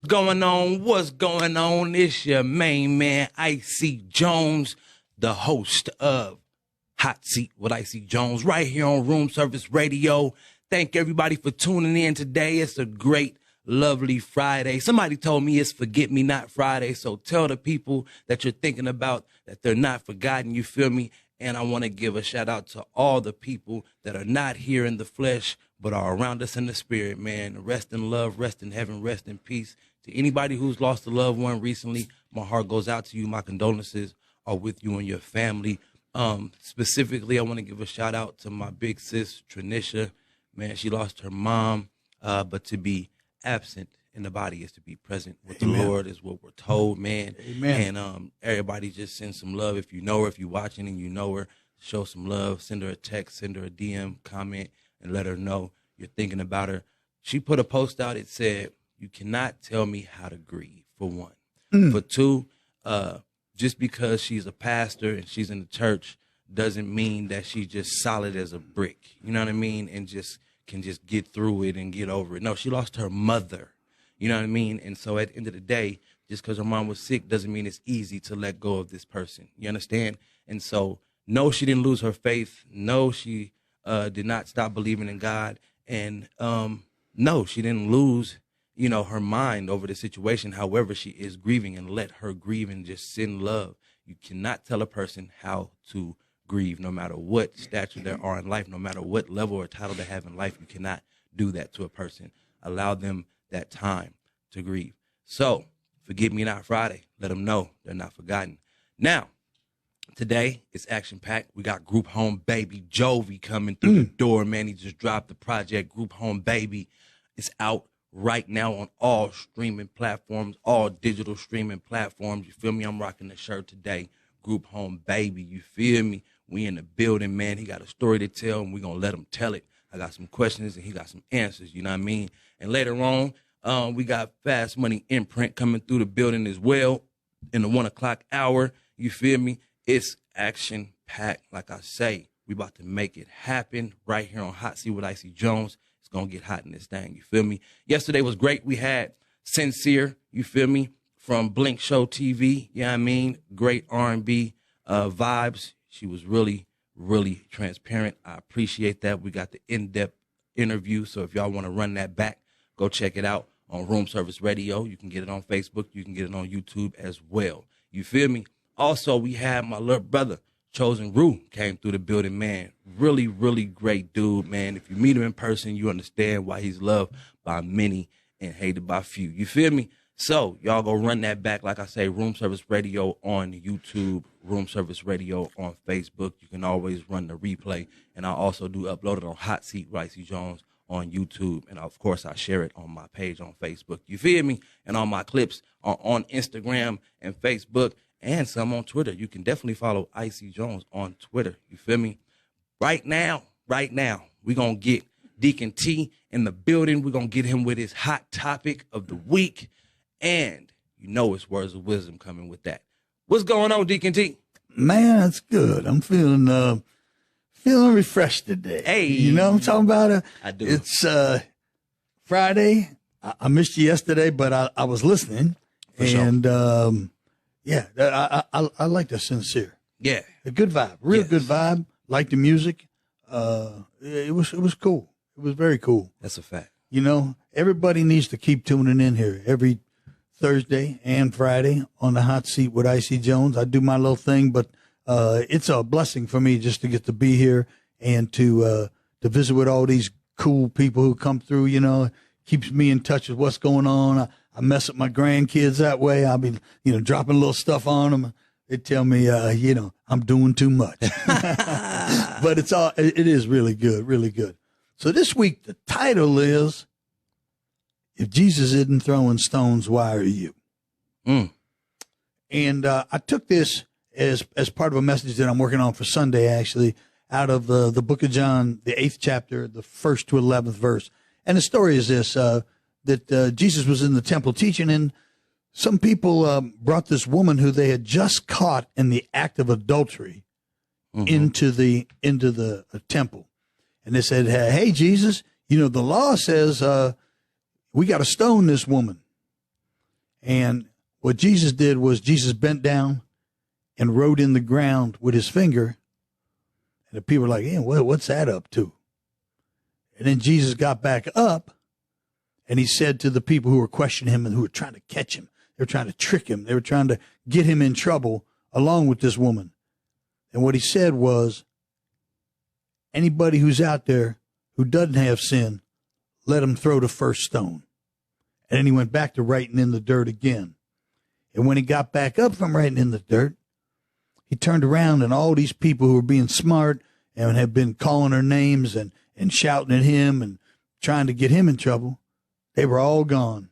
going on? What's going on? It's your main man, IC Jonez, the host of Hot Seat with IC Jonez, right here on Room Service Radio. Thank everybody for tuning in today. It's a great, lovely Friday. Somebody told me it's Forget Me Not Friday, so tell the people that you're thinking about that they're not forgotten, you feel me? And I want to give a shout out to all the people that are not here in the flesh, but are around us in the spirit, man. Rest in love, rest in heaven, rest in peace. To anybody who's lost a loved one recently, my heart goes out to you. My condolences are with you and your family. Specifically, I want to give a shout out to my big sis, Tranisha. Man, she lost her mom, but to be absent in the body is to be present with Amen. the Lord, is what we're told, man. Amen. And everybody just send some love. If you know her, if you're watching and you know her, show some love. Send her a text, send her a DM, comment, and let her know you're thinking about her. She put a post out. It said, "You cannot tell me how to grieve," for one. For two, just because she's a pastor and she's in the church doesn't mean that she's just solid as a brick. You know what I mean? And just can just get through it and get over it. No, she lost her mother. You know what I mean? And so at the end of the day, just because her mom was sick doesn't mean it's easy to let go of this person. You understand? And so, no, she didn't lose her faith. No, she did not stop believing in God. And no, she didn't lose, her mind over the situation. However, she is grieving, and let her grieve and just send love. You cannot tell a person how to grieve, no matter what stature they are in life, no matter what level or title they have in life. You cannot do that to a person. Allow them that time to grieve. So, Forget Me Not Friday. Let them know they're not forgotten. Now, today it's action-packed. We got Group Home Baby Jovi coming through the door, man. He just dropped the project, Group Home Baby. It's out right now on all streaming platforms, all digital streaming platforms. You feel me? I'm rocking the shirt today, Group Home Baby. You feel me? We in the building, man. He got a story to tell, and we're going to let him tell it. I got some questions, and he got some answers, you know what I mean? And later on, we got Fast Money Imprint coming through the building as well in the 1 o'clock hour. You feel me? It's action-packed. Like I say, we about to make it happen right here on Hot Seat with IC Jonez. It's going to get hot in this thing, you feel me? Yesterday was great. We had Sincere, you feel me, from Blink Show TV, you know what I mean? Great R&B vibes. She was really, really transparent. I appreciate that. We got the in-depth interview, so if y'all want to run that back, go check it out on Room Service Radio. You can get it on Facebook. You can get it on YouTube as well. You feel me? Also, we had my little brother, Chosen Rue, came through the building, man. Really, really great dude, man. If you meet him in person, you understand why he's loved by many and hated by few. You feel me? So, y'all go run that back. Like I say, Room Service Radio on YouTube, Room Service Radio on Facebook. You can always run the replay. And I also do upload it on Hot Seat with IC Jonez on YouTube. And, of course, I share it on my page on Facebook. You feel me? And all my clips are on Instagram and Facebook and some on Twitter. You can definitely follow IC Jonez on Twitter. You feel me? Right now, we're going to get Deacon T in the building. We're going to get him with his hot topic of the week. And it's words of wisdom coming with that. What's going on, Deacon T? Man, that's good. I'm feeling refreshed today. Hey. You know what I'm talking about? I do. It's Friday. I missed you yesterday, but I was listening. For sure. And, I like the Sincere. Yeah. A good vibe. Real Yes. good vibe. Like the music. It was cool. It was very cool. That's a fact. Everybody needs to keep tuning in here every Thursday and Friday on the Hot Seat with IC Jonez. I do my little thing, but it's a blessing for me just to get to be here and to visit with all these cool people who come through. Keeps me in touch with what's going on. I mess with my grandkids that way. I'll be dropping little stuff on them. They tell me I'm doing too much, but it is really good, really good. So this week the title is, "If Jesus isn't throwing stones, why are you?" And I took this as part of a message that I'm working on for Sunday, actually, out of the book of John, the 8th chapter, the 1st to 11th verse. And the story is this, that Jesus was in the temple teaching, and some people brought this woman who they had just caught in the act of adultery into the temple. And they said, "Hey, Jesus, the law says we got to stone this woman." And what Jesus did was Jesus bent down and wrote in the ground with his finger. And the people were like, yeah, what's that up to? And then Jesus got back up and he said to the people who were questioning him and who were trying to catch him, they were trying to trick him, they were trying to get him in trouble along with this woman. And what he said was, anybody who's out there who doesn't have sin, let him throw the first stone. And then he went back to writing in the dirt again. And when he got back up from writing in the dirt, he turned around and all these people who were being smart and had been calling her names and shouting at him and trying to get him in trouble, they were all gone.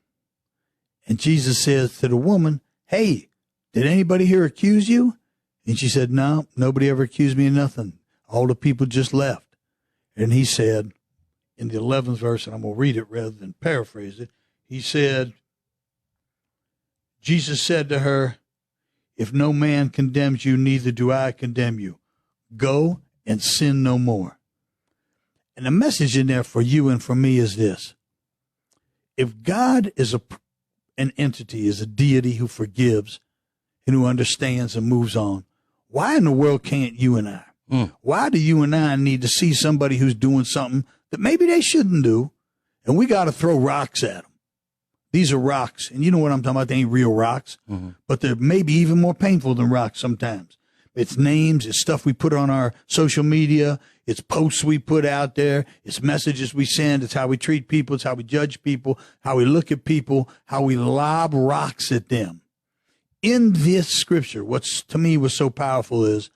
And Jesus says to the woman, hey, did anybody here accuse you? And she said, no, nobody ever accused me of nothing. All the people just left. And he said, in the 11th verse, and I'm going to read it rather than paraphrase it, he said, Jesus said to her, if no man condemns you, neither do I condemn you. Go and sin no more. And the message in there for you and for me is this. If God is an entity, is a deity who forgives and who understands and moves on, why in the world can't you and I? Why do you and I need to see somebody who's doing something that maybe they shouldn't do, and we got to throw rocks at them? These are rocks, and you know what I'm talking about. They ain't real rocks, but they're maybe even more painful than rocks sometimes. It's names, it's stuff we put on our social media, it's posts we put out there, it's messages we send, it's how we treat people, it's how we judge people, how we look at people, how we lob rocks at them. In this scripture, what's to me was so powerful is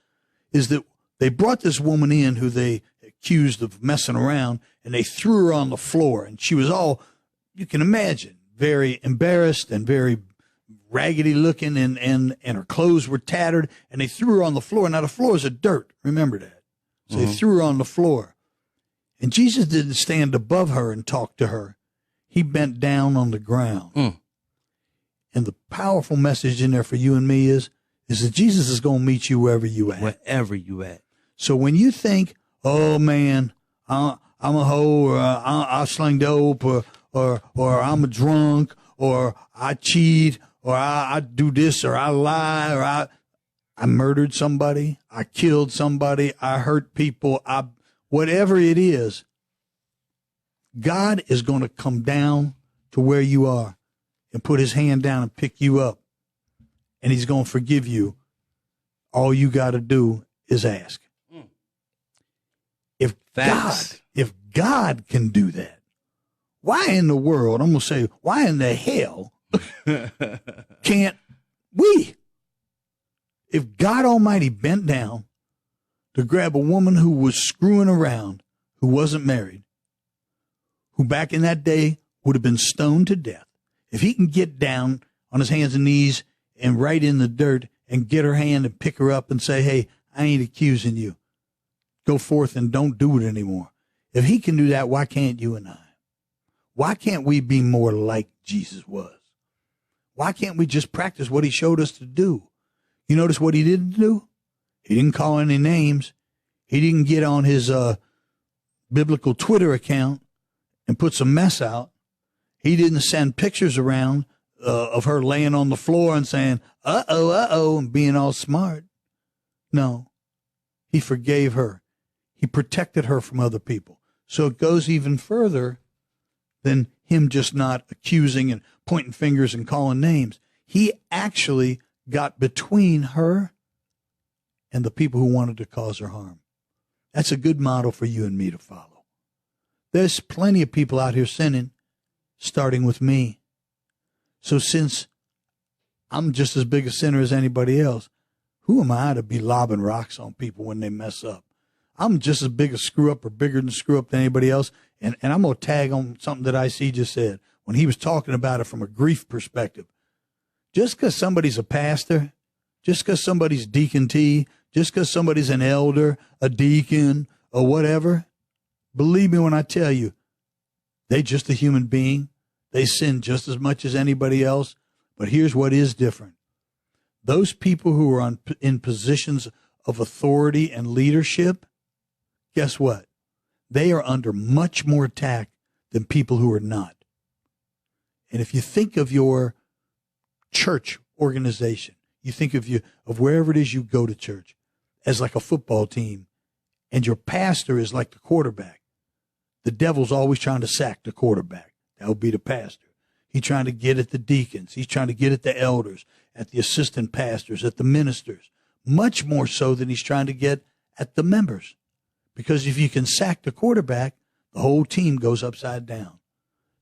that they brought this woman in who they accused of messing around, and they threw her on the floor, and she was all, you can imagine, very embarrassed and very raggedy looking, and her clothes were tattered, and they threw her on the floor. Now, the floor is of dirt. Remember that. So they threw her on the floor. And Jesus didn't stand above her and talk to her. He bent down on the ground. And the powerful message in there for you and me is that Jesus is going to meet you wherever you at. Wherever you at. So when you think, oh, man, I'm a hoe, or I sling dope, or I'm a drunk, or I cheat, or I do this, or I lie, or I murdered somebody, I killed somebody, I hurt people, whatever it is, God is going to come down to where you are and put his hand down and pick you up, and he's going to forgive you. All you got to do is ask. If God can do that, why in the world, I'm going to say, why in the hell can't we? If God Almighty bent down to grab a woman who was screwing around, who wasn't married, who back in that day would have been stoned to death, if he can get down on his hands and knees and right in the dirt and get her hand and pick her up and say, hey, I ain't accusing you. Go forth and don't do it anymore. If he can do that, why can't you and I? Why can't we be more like Jesus was? Why can't we just practice what he showed us to do? You notice what he didn't do? He didn't call any names. He didn't get on his biblical Twitter account and put some mess out. He didn't send pictures around of her laying on the floor and saying, uh-oh, and being all smart. No, he forgave her. He protected her from other people. So it goes even further than him just not accusing and pointing fingers and calling names. He actually got between her and the people who wanted to cause her harm. That's a good model for you and me to follow. There's plenty of people out here sinning, starting with me. So since I'm just as big a sinner as anybody else, who am I to be lobbing rocks on people when they mess up? I'm just as big a screw up or bigger than screw up than anybody else. And I'm going to tag on something that IC just said when he was talking about it from a grief perspective. Just because somebody's a pastor, just because somebody's Deacon T, just because somebody's an elder, a deacon, or whatever, believe me when I tell you, they just a human being. They sin just as much as anybody else. But here's what is different. Those people who are in positions of authority and leadership, guess what? They are under much more attack than people who are not. And if you think of your church organization. You think of wherever it is you go to church as like a football team, and your pastor is like the quarterback. The devil's always trying to sack the quarterback. That would be the pastor. He's trying to get at the deacons. He's trying to get at the elders, at the assistant pastors, at the ministers, much more so than he's trying to get at the members. Because if you can sack the quarterback, the whole team goes upside down.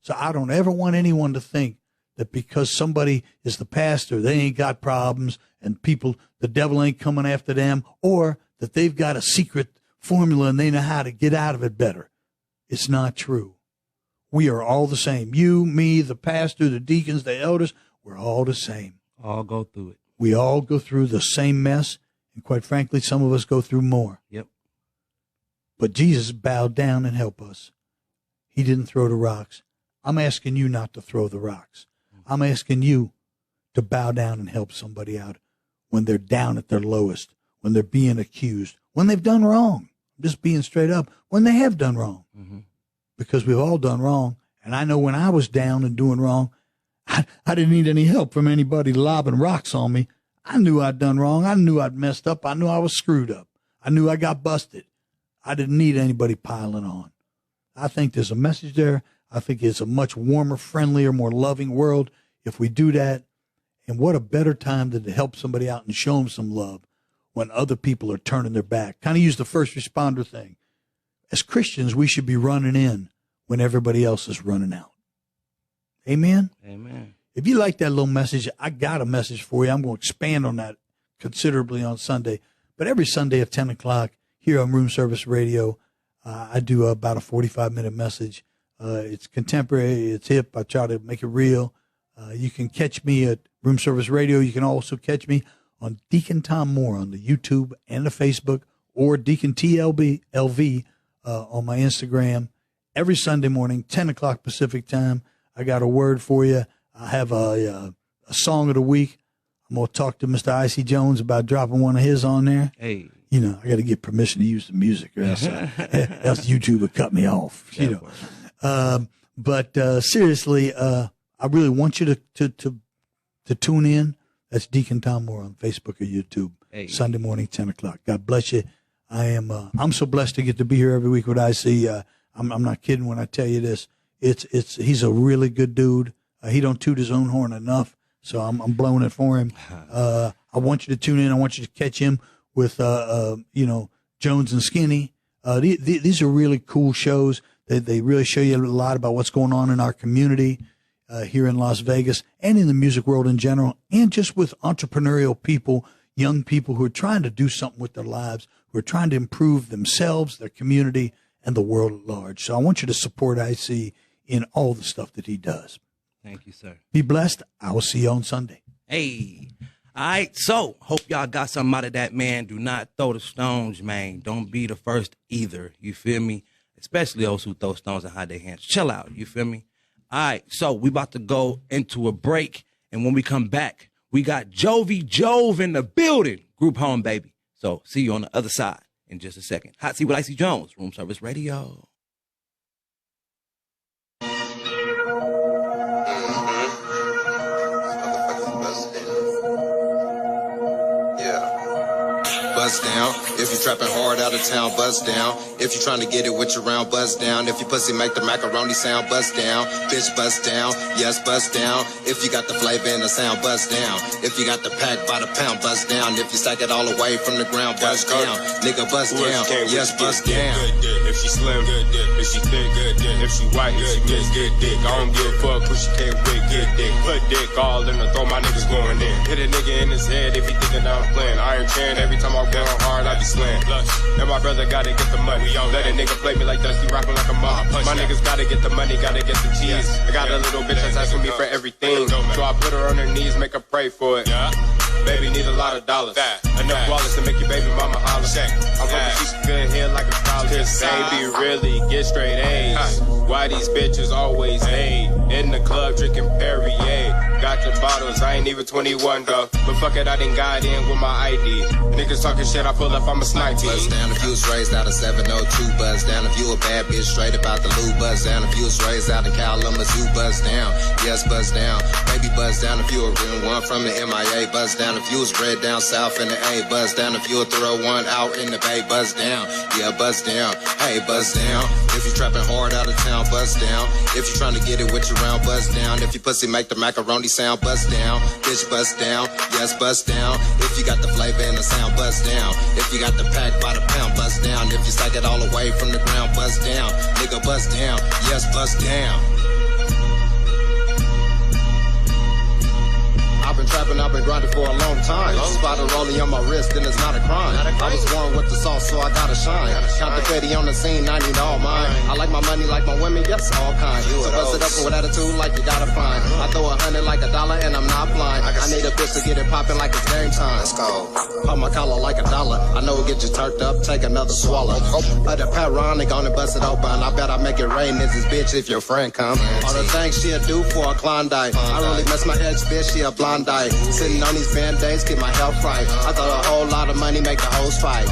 So I don't ever want anyone to think that because somebody is the pastor, they ain't got problems and the devil ain't coming after them, or that they've got a secret formula and they know how to get out of it better. It's not true. We are all the same. You, me, the pastor, the deacons, the elders, we're all the same. All go through it. We all go through the same mess, and quite frankly, some of us go through more. Yep. But Jesus bowed down and helped us. He didn't throw the rocks. I'm asking you not to throw the rocks. I'm asking you to bow down and help somebody out when they're down at their lowest, when they're being accused, when they've done wrong. Just being straight up, when they have done wrong. Mm-hmm. Because we've all done wrong. And I know when I was down and doing wrong, I didn't need any help from anybody lobbing rocks on me. I knew I'd done wrong. I knew I'd messed up. I knew I was screwed up. I knew I got busted. I didn't need anybody piling on. I think there's a message there. I think it's a much warmer, friendlier, more loving world if we do that. And what a better time than to help somebody out and show them some love when other people are turning their back. Kind of use the first responder thing. As Christians, we should be running in when everybody else is running out. Amen? Amen. If you like that little message, I got a message for you. I'm going to expand on that considerably on Sunday. But every Sunday at 10 o'clock here on Room Service Radio, I do about a 45-minute message. It's contemporary. It's hip. I try to make it real. You can catch me at Room Service Radio. You can also catch me on Deacon Tom Moore on the YouTube and the Facebook, or Deacon TLV on my Instagram. Every Sunday morning, 10 o'clock Pacific time, I got a word for you. I have a song of the week. I'm going to talk to Mr. IC Jonez about dropping one of his on there. Hey. You know, I got to get permission to use the music, or else YouTube would cut me off. You know, but seriously, I really want you to tune in. That's Deacon Tom Moore on Facebook or YouTube. Hey. Sunday morning, 10 o'clock. God bless you. I'm so blessed to get to be here every week with IC. I'm not kidding when I tell you this. He's a really good dude. He don't toot his own horn enough, so I'm blowing it for him. I want you to tune in. I want you to catch him with Jones and Skinny. These are really cool shows. They really show you a lot about what's going on in our community here in Las Vegas and in the music world in general, and just with entrepreneurial people, young people who are trying to do something with their lives, who are trying to improve themselves, their community, and the world at large. So I want you to support IC in all the stuff that he does. Thank you, sir. Be blessed. I will see you on Sunday. Hey. All right, so hope y'all got something out of that, man. Do not throw the stones, man. Don't be the first either. You feel me? Especially those who throw stones and hide their hands. Chill out. You feel me? All right, so we about to go into a break, and when we come back, we got Jovi Jove in the building. Group home, baby. So see you on the other side in just a second. Hot Seat with IC Jonez, Room Service Radio. Bust down. If you trapping hard out of town, bust down. If you trying to get it with your round, bust down. If you pussy make the macaroni sound, bust down. Bitch, bust down. Yes, bust down. If you got the flavor and the sound, bust down. If you got the pack by the pound, bust down. If you stack it all away from the ground, bust down. Nigga, bust down. Yes, bust down. Good dick. If she slim, good dick. If she thick, good dick. If she white, if she mix, good dick. I don't give a fuck who she came with, good dick. Put dick all in the throw, my niggas going in. Hit a nigga in his head if he thinking I'm playing. I ain't chain every time I go hard, I be slaying. And my brother gotta get the money. Let a nigga play me like Dusty, rockin' like a mob. My niggas gotta get the money, gotta get the cheese. I got a little bitch that's asking me for everything. So I put her on her knees, make her pray for it. Baby need a lot of dollars. Enough wallets to make your baby mama holler. I'm hoping she can good head like a scholar. Cause baby really get straight A's. Why these bitches always A? In the club drinking Perrier. Got the bottles, I ain't even 21 though. But fuck it, I done got in with my ID. Niggas talking shit, I pull up, I'm a sniper. Buzz down if you was raised out of 702. Buzz down if you a bad bitch, straight about the loot. Buzz down if you was raised out in Kalamazoo. Buzz down, yes, buzz down. Baby, buzz down if you a real one from the MIA. Buzz down if you was bred down south in the A. Buzz down if you a throw one out in the Bay. Buzz down, yeah, buzz down. Hey, buzz down. If you trapping hard out of town, buzz down. If you trying to get it with your round, buzz down. If you pussy make the macaroni sound, buzz down. Bitch, buzz down, yes, buzz down. If you got the flavor and the sound, buzz down. If you got the pack by the pound, buzz down. If you stack it all away from the ground, buzz down. Nigga, buzz down, yes, buzz down. I've been trapping, I've been grinding for a long time. Spider rolling on my wrist, then it's not a crime. I was born with the sauce, so I gotta shine. Count the petty on the scene, I need all mine. I like my money, like my women, yes, all kinds. So bust it up with attitude like you gotta find. I throw 100 like $1 and I'm not blind. I need a bitch to get it popping like it's game time. Let's go. Pop my collar like $1. I know it get you turned up, take another swallow. The Paronic on it, bust it open. I bet I make it rain, this is bitch if your friend come. All the things she'll do for a Klondike. I really miss my ex bitch, she a blonde. Sitting on these band-aids, keep my health right. I thought a whole lot of money make the hoes fight.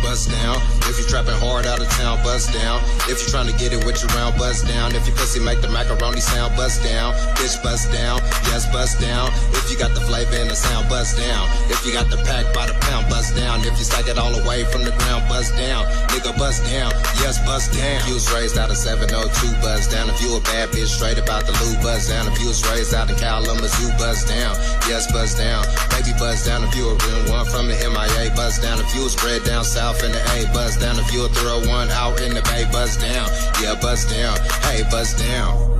Buzz down. If you trapping hard out of town, buzz down. If you trying to get it with your round, buzz down. If you pussy make the macaroni sound, buzz down. Bitch, buzz down, yes, buzz down. If you got the flavor and the sound, buzz down. If you got the pack by the pound, buzz down. If you stack it all away from the ground, buzz down. Nigga, buzz down, yes, buzz down. If you was raised out of 702, buzz down. If you a bad bitch, straight about the loot, buzz down. If you was raised out in Kalamazoo, buzz down, yes, buzz down. Baby, buzz down. If you a real one from the MIA, buzz down. If you was bred down south in the A, buzz down. If you a throw one out in the Bay, buzz down, yeah, buzz down, hey, buzz down.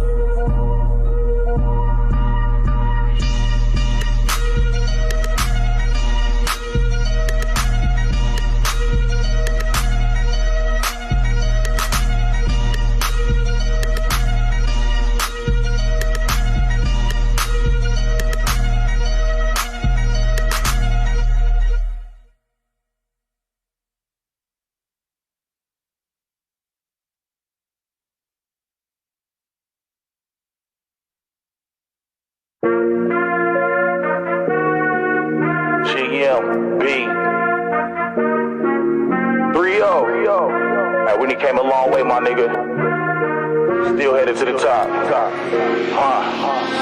When he came a long way, my nigga. Still headed to the top.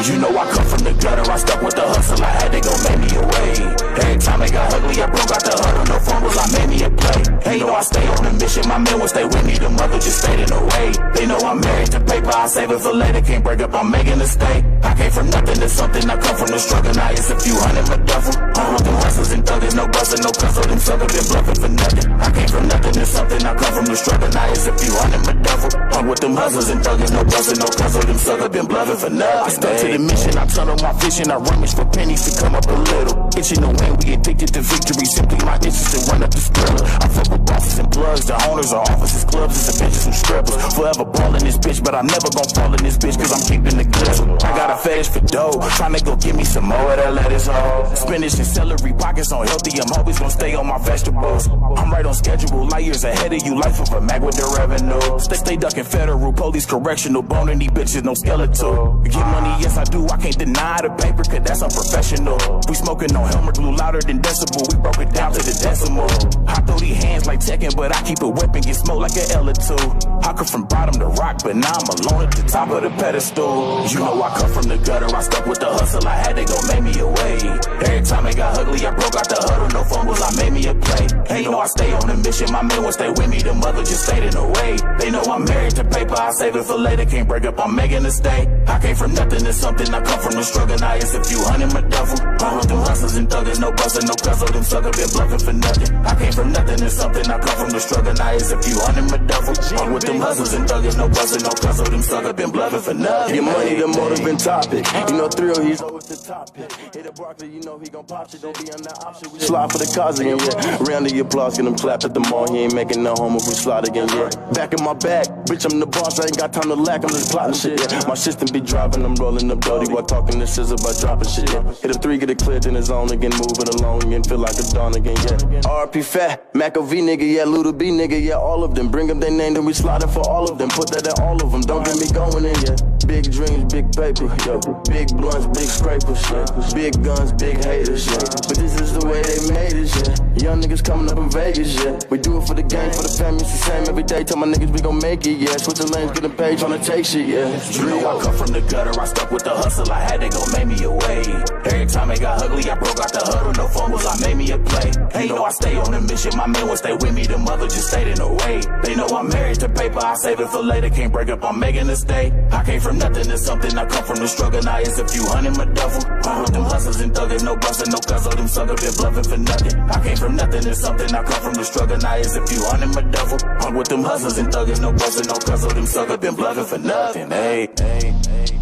You know I come from the gutter, I stuck with the hustle, I had to go make me a way. Every time it got ugly, I broke out the huddle, no fumbles, I made me a play. They know I stay on a mission, my men will stay with me, the mother just stayed in the way. They know I'm married to paper, I save it for later, can't break up, I'm making a stay. I came from nothing to something, I come from the struggle, now it's a few hundred, my duffel. I'm with them hustlers and thuggers, no bustin', no cussle, them suckers been bluffing for nothing. I came from nothing to something, I come from the struggle, now it's a few hundred, my duffel. I'm with them hustlers and thuggers, no bustin', no cussle, them suckers been bluffing for nothing. I stuck to the mission, I tunnel my vision, I rummage for pennies to come up a little. Itching the win, we addicted to victory, simply my itches to run up the skrilla. I fuck with bosses and plugs, the owners of offices, clubs, it's the bitches and strippers. Forever ballin' this bitch, but I'm never gon' fall in this bitch, cause I'm keeping the glitter. I got a fetish for dough, tryna go give me some more of that lettuce, ho. Spinach and celery, pockets on healthy, I'm always gon' stay on my vegetables. I'm right on schedule, light years ahead of you, life of a mag with the revenue. Stay ducking federal, police correctional, boning these bitches, no skeletal. Get money, yes I do, I can't deny the paper, cause that's unprofessional. We smoking on Helmer glue louder than decibel, we broke it down to the decimal. I throw these hands like Tekken, but I keep a weapon, get smoked like an L or two. I come from bottom to rock, but now I'm alone at the top of the pedestal. You know I come from the gutter, I stuck with the hustle, I had to go make me a way. Every time it got ugly, I broke out the huddle, no fumbles, I made me a play. They know I stay on a mission, my men will stay with me, the mother just stayed in the way. They know I'm married to paper, I save it for later, can't break up, I'm making a stay. I came from nothing to something, I come from the struggle, now it's a few hundred, my duffel. I'm with them hustlers and thuggers, no bustin', no cussle, them suckers been bluffing for nothing. I came from nothing to something, I come from the struggle, now it's a few hundred, my duffel. I'm with them them hustlers and thuggers, no bustin', no cussle, them sucker been bluffing for nothing. Get money, the motive been topic. You know, thrill, he's always the top pick. Hit a Barkley, you know he gon' pop shit. Don't be on that option. We slide for the cause again, yeah. Round of applause, get him clapped at the mall. He ain't making no home if we slide again, yeah. Back in my bag, bitch, I'm the boss. I ain't got time to lack. I'm just plotting shit, yeah. My system be driving, I'm rolling up dirty while talking to scissor about dropping shit, yeah. Hit a 3, get it cleared in his own again, moving along again, feel like a dawn again, yeah. RP Fat, Mac O V nigga, yeah, Luda B nigga, yeah, all of them. Bring them their name, then we slide it for all of them. Put that in all of them, don't get me going in, yeah. Big dreams, big paper, yo. Big blunts, big scrapers, yeah. Big guns, big haters, yeah. But this is the way they made it, yeah. Young niggas coming up in Vegas, yeah. We do it for the game, for the family, it's the same every day. Tell my niggas we gon' make it, yeah. Switching lanes, getting paid, tryna take shit, yeah. You know I come from the gutter, I stuck with the hustle, I had to go make me a way. Every time it got ugly, I broke out the huddle, no fumbles, I made me a play. They know I stay on a mission, my man will stay with me, the mother just stayed in the way. They know I'm married to paper, I save it for later, can't break up, I'm making a stay. I came from nothing to something, I come from the struggle, now it's a few hundred my duffel. I'm with them hustlers and thuggers, no bustin', no cuzzle, them sucker been bluffing for nothing. I came from nothing to something, I come from the struggle, now it's a few hundred my duffel. I'm with them hustlers and thuggers, no bustin', no cuzzle, them sucker been bluffing for nothing, hey, hey, hey.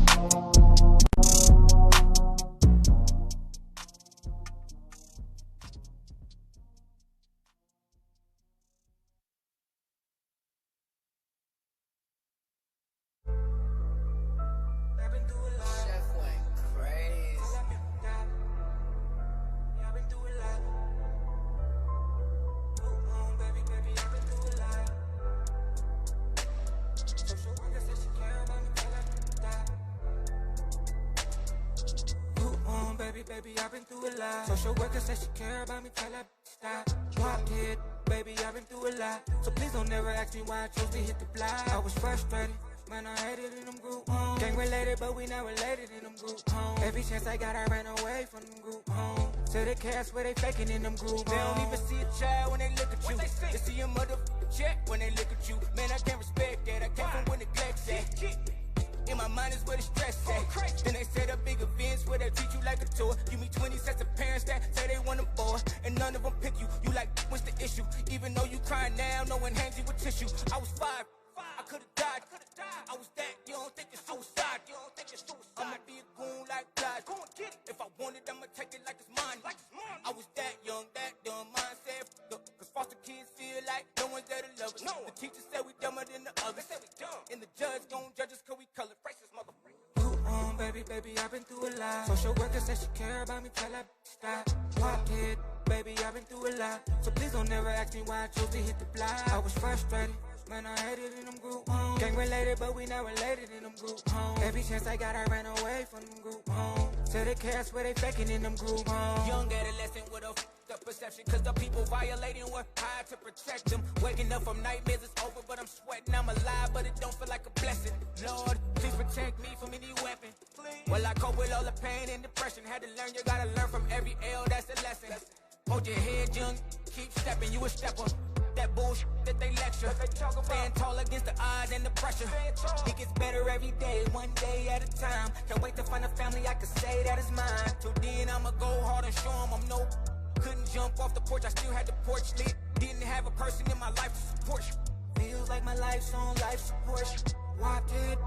Baby, I've been through a lot. Social worker said she care about me, tell her stop. Walk it, baby, I've been through a lot. So please don't ever ask me why I chose to hit the block. I was frustrated, man, I hated in them group homes. Gang related, but we not related in them group homes. Every chance I got, I ran away from them group homes. To the cast where they faking in them group homes. They don't even see a child when they look at you. They see a motherfucking check when they look at you. Man, I can't respect that. I came from where neglect's at. In my mind is where the stress at. Then they set up big events where they treat you like a tour. Give me 20 sets of parents that say they want them boy, and none of them pick you. You like, what's the issue? Even though you crying now, no one hands you with tissue. I was 5, I could've died. I was that, you don't think it's suicide. I'ma be a goon like Blige. If I want it, I'ma take it like it's mine. I was that young, that dumb. Mindset f***ed up. Cause foster kids feel like no one's there to love us. The teacher said we dumber than the others. And the judge gon' judge us cause we color racist, motherfucker. Baby, I've been through a lot. Social worker said she care about me, tell her stop. Walk it, baby, I've been through a lot. So please don't ever ask me why I chose to hit the block. I was frustrated, man, I hated in them group homes. Gang related, but we not related in them group homes. Every chance I got, I ran away from them group homes. To the cast where they faking in them group homes. Young adolescent with a f***ed perception, cause the people violating were high to protect them. Waking up from nightmares, it's over, but I'm sweating. I'm alive, but it don't feel like a blessing. Lord, please protect me from any weapon. Well, I cope with all the pain and depression. Had to learn, you gotta learn from every L, that's a lesson. Hold your head, young, keep stepping, you a stepper. That bullshit that they lecture. Stand tall against the odds and the pressure. It gets better every day, one day at a time. Can't wait to find a family I can say that is mine. Till then, I'ma go hard and show them I'm no. Couldn't jump off the porch, I still had the porch lit. Didn't have a person in my life to support you. Feels like my life's on life support. Walk it,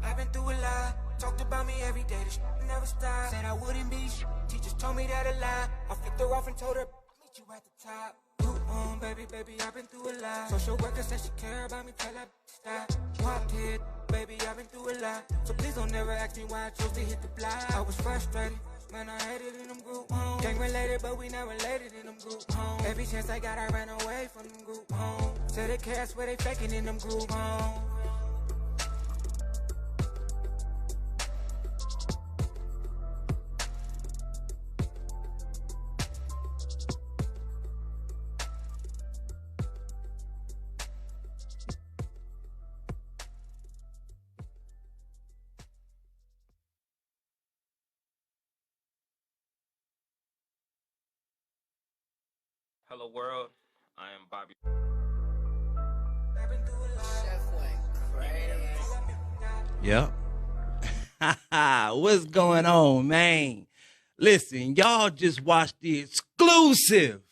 I've been through a lot. Talked about me every day, this never stopped. Said I wouldn't be teachers told me that a lie. I flipped her off and told her, I'll meet you at the top. Baby, I've been through a lot. Social worker said she care about me, tell her stop. Walk it, baby, I've been through a lot. So please don't ever ask me why I chose to hit the block. I was frustrated, man, I hated in them group homes. Gang related, but we not related in them group homes. Every chance I got, I ran away from them group homes. To the cast where they faking in them group homes. Hello world, I am Bobby. Yep. What's going on, man? Listen, y'all just watched the exclusive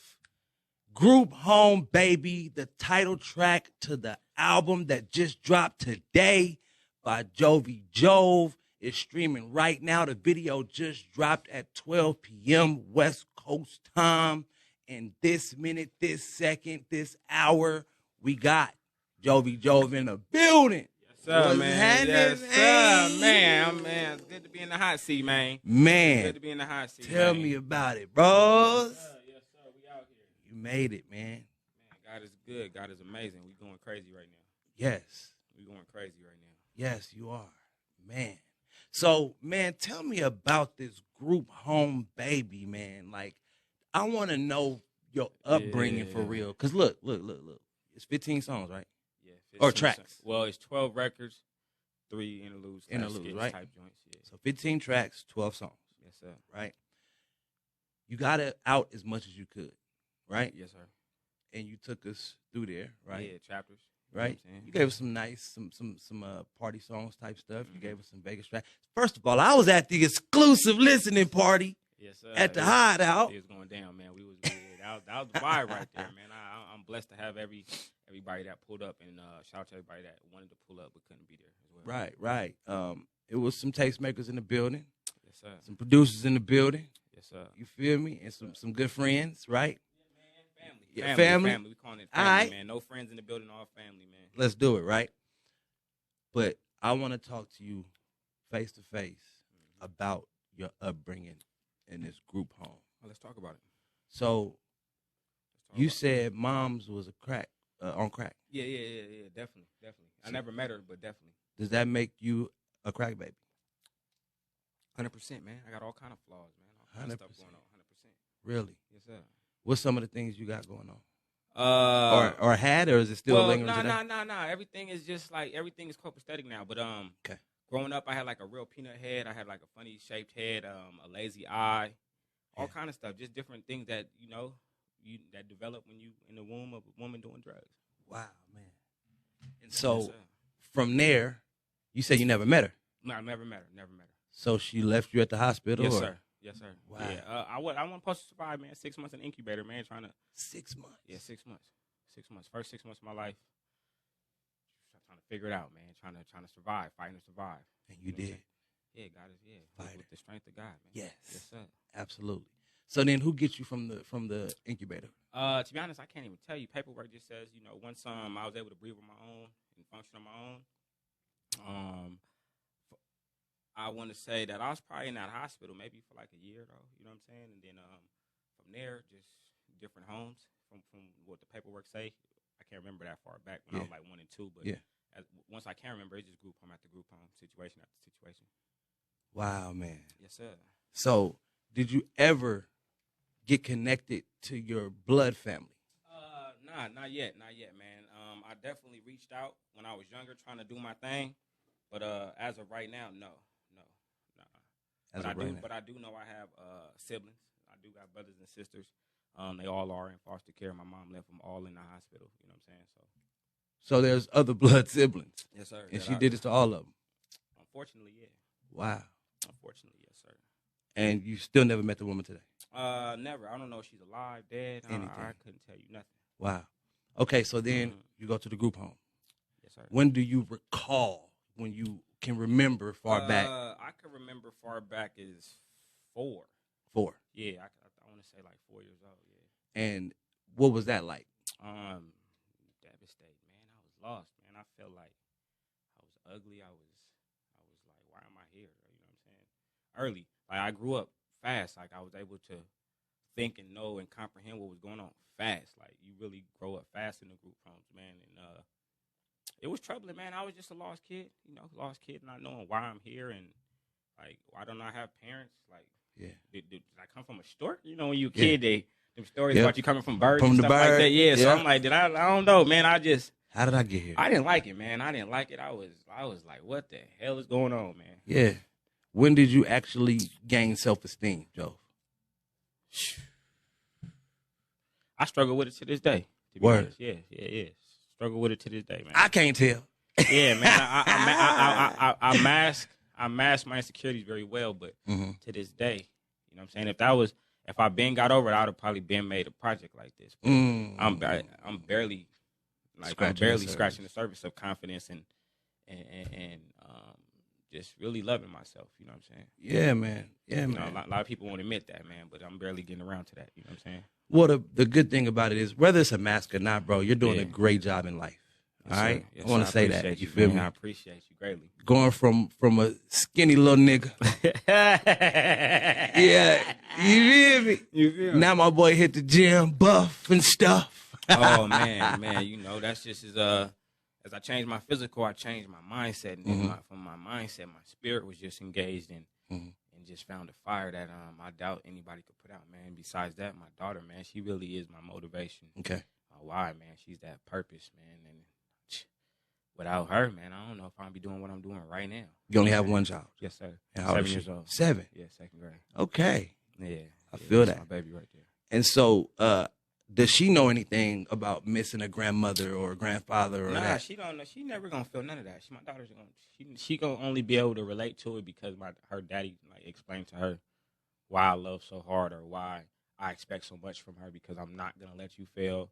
Group Home Baby, the title track to the album that just dropped today by Jovi Jove. It's streaming right now. The video just dropped at 12 p.m. West Coast time. And this minute, this second, this hour, we got Jovi Jove in the building. Yes, sir, What's man. happening, Yes, man? sir, man. It's good to be in the hot seat, man. Man, Good to be in the hot seat. tell man. me about it, bros. Yes, sir. We out here. You made it, man. Man, God is good. God is amazing. We going crazy right now. Yes. We going crazy right now. Yes, you are. Man. So, man, tell me about this group Home Baby, man. Like, I want to know your upbringing for real. Because look. It's 15 songs, right? Yeah. Or 15 tracks. songs. Well, it's 12 records, 3 interludes, Interludes, right? type joints. Yeah. So 15 tracks, 12 songs, Yes, sir. right? You got it out as much as you could, right? Yes, sir. And you took us through there, right? Yeah, chapters. You know Right? what I'm saying? You gave us some nice, some party songs type stuff. You gave us some Vegas tracks. First of all, I was at the exclusive listening party Yes, sir. at the It- hideout. It was going down, man. That was the vibe right there, man. I'm blessed to have everybody that pulled up, and shout out to everybody that wanted to pull up but couldn't be there as well. Right. It was some tastemakers in the building, Yes, sir. some producers in the building. Yes, sir. You feel me? And some good friends, right? Family. Yeah, Family. family. We calling it All family, right. man. No friends in the building, all family, man. Let's do it, right? But I want to talk to you face to face about your upbringing in this group home. Oh, let's talk about it. So Let's talk you about it. said mom's was on crack. Yeah. Definitely. I never met her, but definitely. Does that make you a crack baby? 100%, man. I got all kind of flaws, man. All kind of stuff 100%. going on. 100%. Really? Yes, sir. What's some of the things you got going on? Or Or is it still lingering today? nah. Everything is just like everything is copacetic now. But Okay. growing up, I had like a real peanut head. I had like a funny shaped head, a lazy eye, all kind of stuff. Just different things that that develop when you in the womb of a woman doing drugs. Wow, man. And so Yes, sir. from there, you said you never met her. No, I never met her. So she left you at the hospital? Yes, or- sir. Yes, sir. Wow. Yeah, I wasn't supposed to survive, man. 6 months in incubator, man. Trying to 6 months. Yeah, 6 months. 6 months. First 6 months of my life. Trying to figure it out, man. Trying to survive, fighting to survive. And you know what I'm did. saying? Yeah, God is Fighter. with the strength of God, man. Yes. Yes, sir. Absolutely. So then who gets you from the incubator? To be honest, I can't even tell you. Paperwork just says, once I was able to breathe on my own and function on my own. I want to say that I was probably in that hospital maybe for like a year, though. You know what I'm saying? And then from there, just different homes from what the paperwork say. I can't remember that far back when I was like 1 and 2, but once I can remember, it's just group home after group home, situation after situation. Wow, man. Yes, sir. So did you ever get connected to your blood family? Nah, not yet, man. I definitely reached out when I was younger, trying to do my thing, but as of right now, no. But I do know I have siblings. I do got brothers and sisters. They all are in foster care. My mom left them all in the hospital. You know what I'm saying? So there's other blood siblings. Yes, sir. And she did this to all of them. Unfortunately, yeah. Wow. Unfortunately, yes, sir. And you still never met the woman today? Never. I don't know if she's alive, dead. I couldn't tell you nothing. Wow. Okay, so then you go to the group home. Yes, sir. When do you recall, when you can remember far back? I can remember far back as 4. 4. Yeah, I want to say like 4 years old. Yeah. And what was that like? Devastated, man. I was lost, man. I felt like I was ugly. I was like, why am I here? You know what I'm saying? Early, like I grew up fast. Like I was able to think and know and comprehend what was going on fast. Like you really grow up fast in the group homes, man. And it was troubling, man. I was just a lost kid, lost kid, not knowing why I'm here and like why don't I have parents? Like, did I come from a stork? When you a kid, them stories about you coming from birds from and the stuff like bird. that. Yeah, so I'm like, I don't know, man. How did I get here? I didn't like it, man. I didn't like it. I was like, what the hell is going on, man? Yeah. When did you actually gain self-esteem, Joe? I struggle with it to this day. To be honest. Yeah. Struggle with it to this day, man. I can't tell. Yeah, man. I mask my insecurities very well, but to this day, you know what I'm saying? If I been got over it, I would have probably been made a project like this. But I'm barely Like I'm barely scratching the surface of confidence and just really loving myself. You know what I'm saying? Yeah, man. Yeah, You man. know, a lot of people won't admit that, man, but I'm barely getting around to that. You know what I'm saying? Well, the good thing about it is, whether it's a mask or not, bro, you're doing Yeah. a great job in life. Yes, all right? sir. Yes, I want sir. to say that. Appreciate You feel man. me? I appreciate you greatly. Going from a skinny little nigga. Yeah. You feel me? You feel me? Now my boy hit the gym, buff and stuff. Oh man, you know that's just as I changed my physical, I changed my mindset, and then from my mindset, my spirit was just engaged in and just found a fire that I doubt anybody could put out, man. Besides that, my daughter, man, she really is my motivation. Okay. Why, man? She's that purpose, man, and without her, man, I don't know if I'd be doing what I'm doing right now. You only have one child. Yes, sir. And how old 7 is she? years old. 7. Yeah, 2nd grade. Okay. Yeah, I feel that's that. my baby right there. And so, does she know anything about missing a grandmother or a grandfather or Nah, that? she don't know. She never gonna feel none of that. My daughter's gonna. She gonna only be able to relate to it because her daddy like explained to her why I love so hard or why I expect so much from her because I'm not gonna let you fail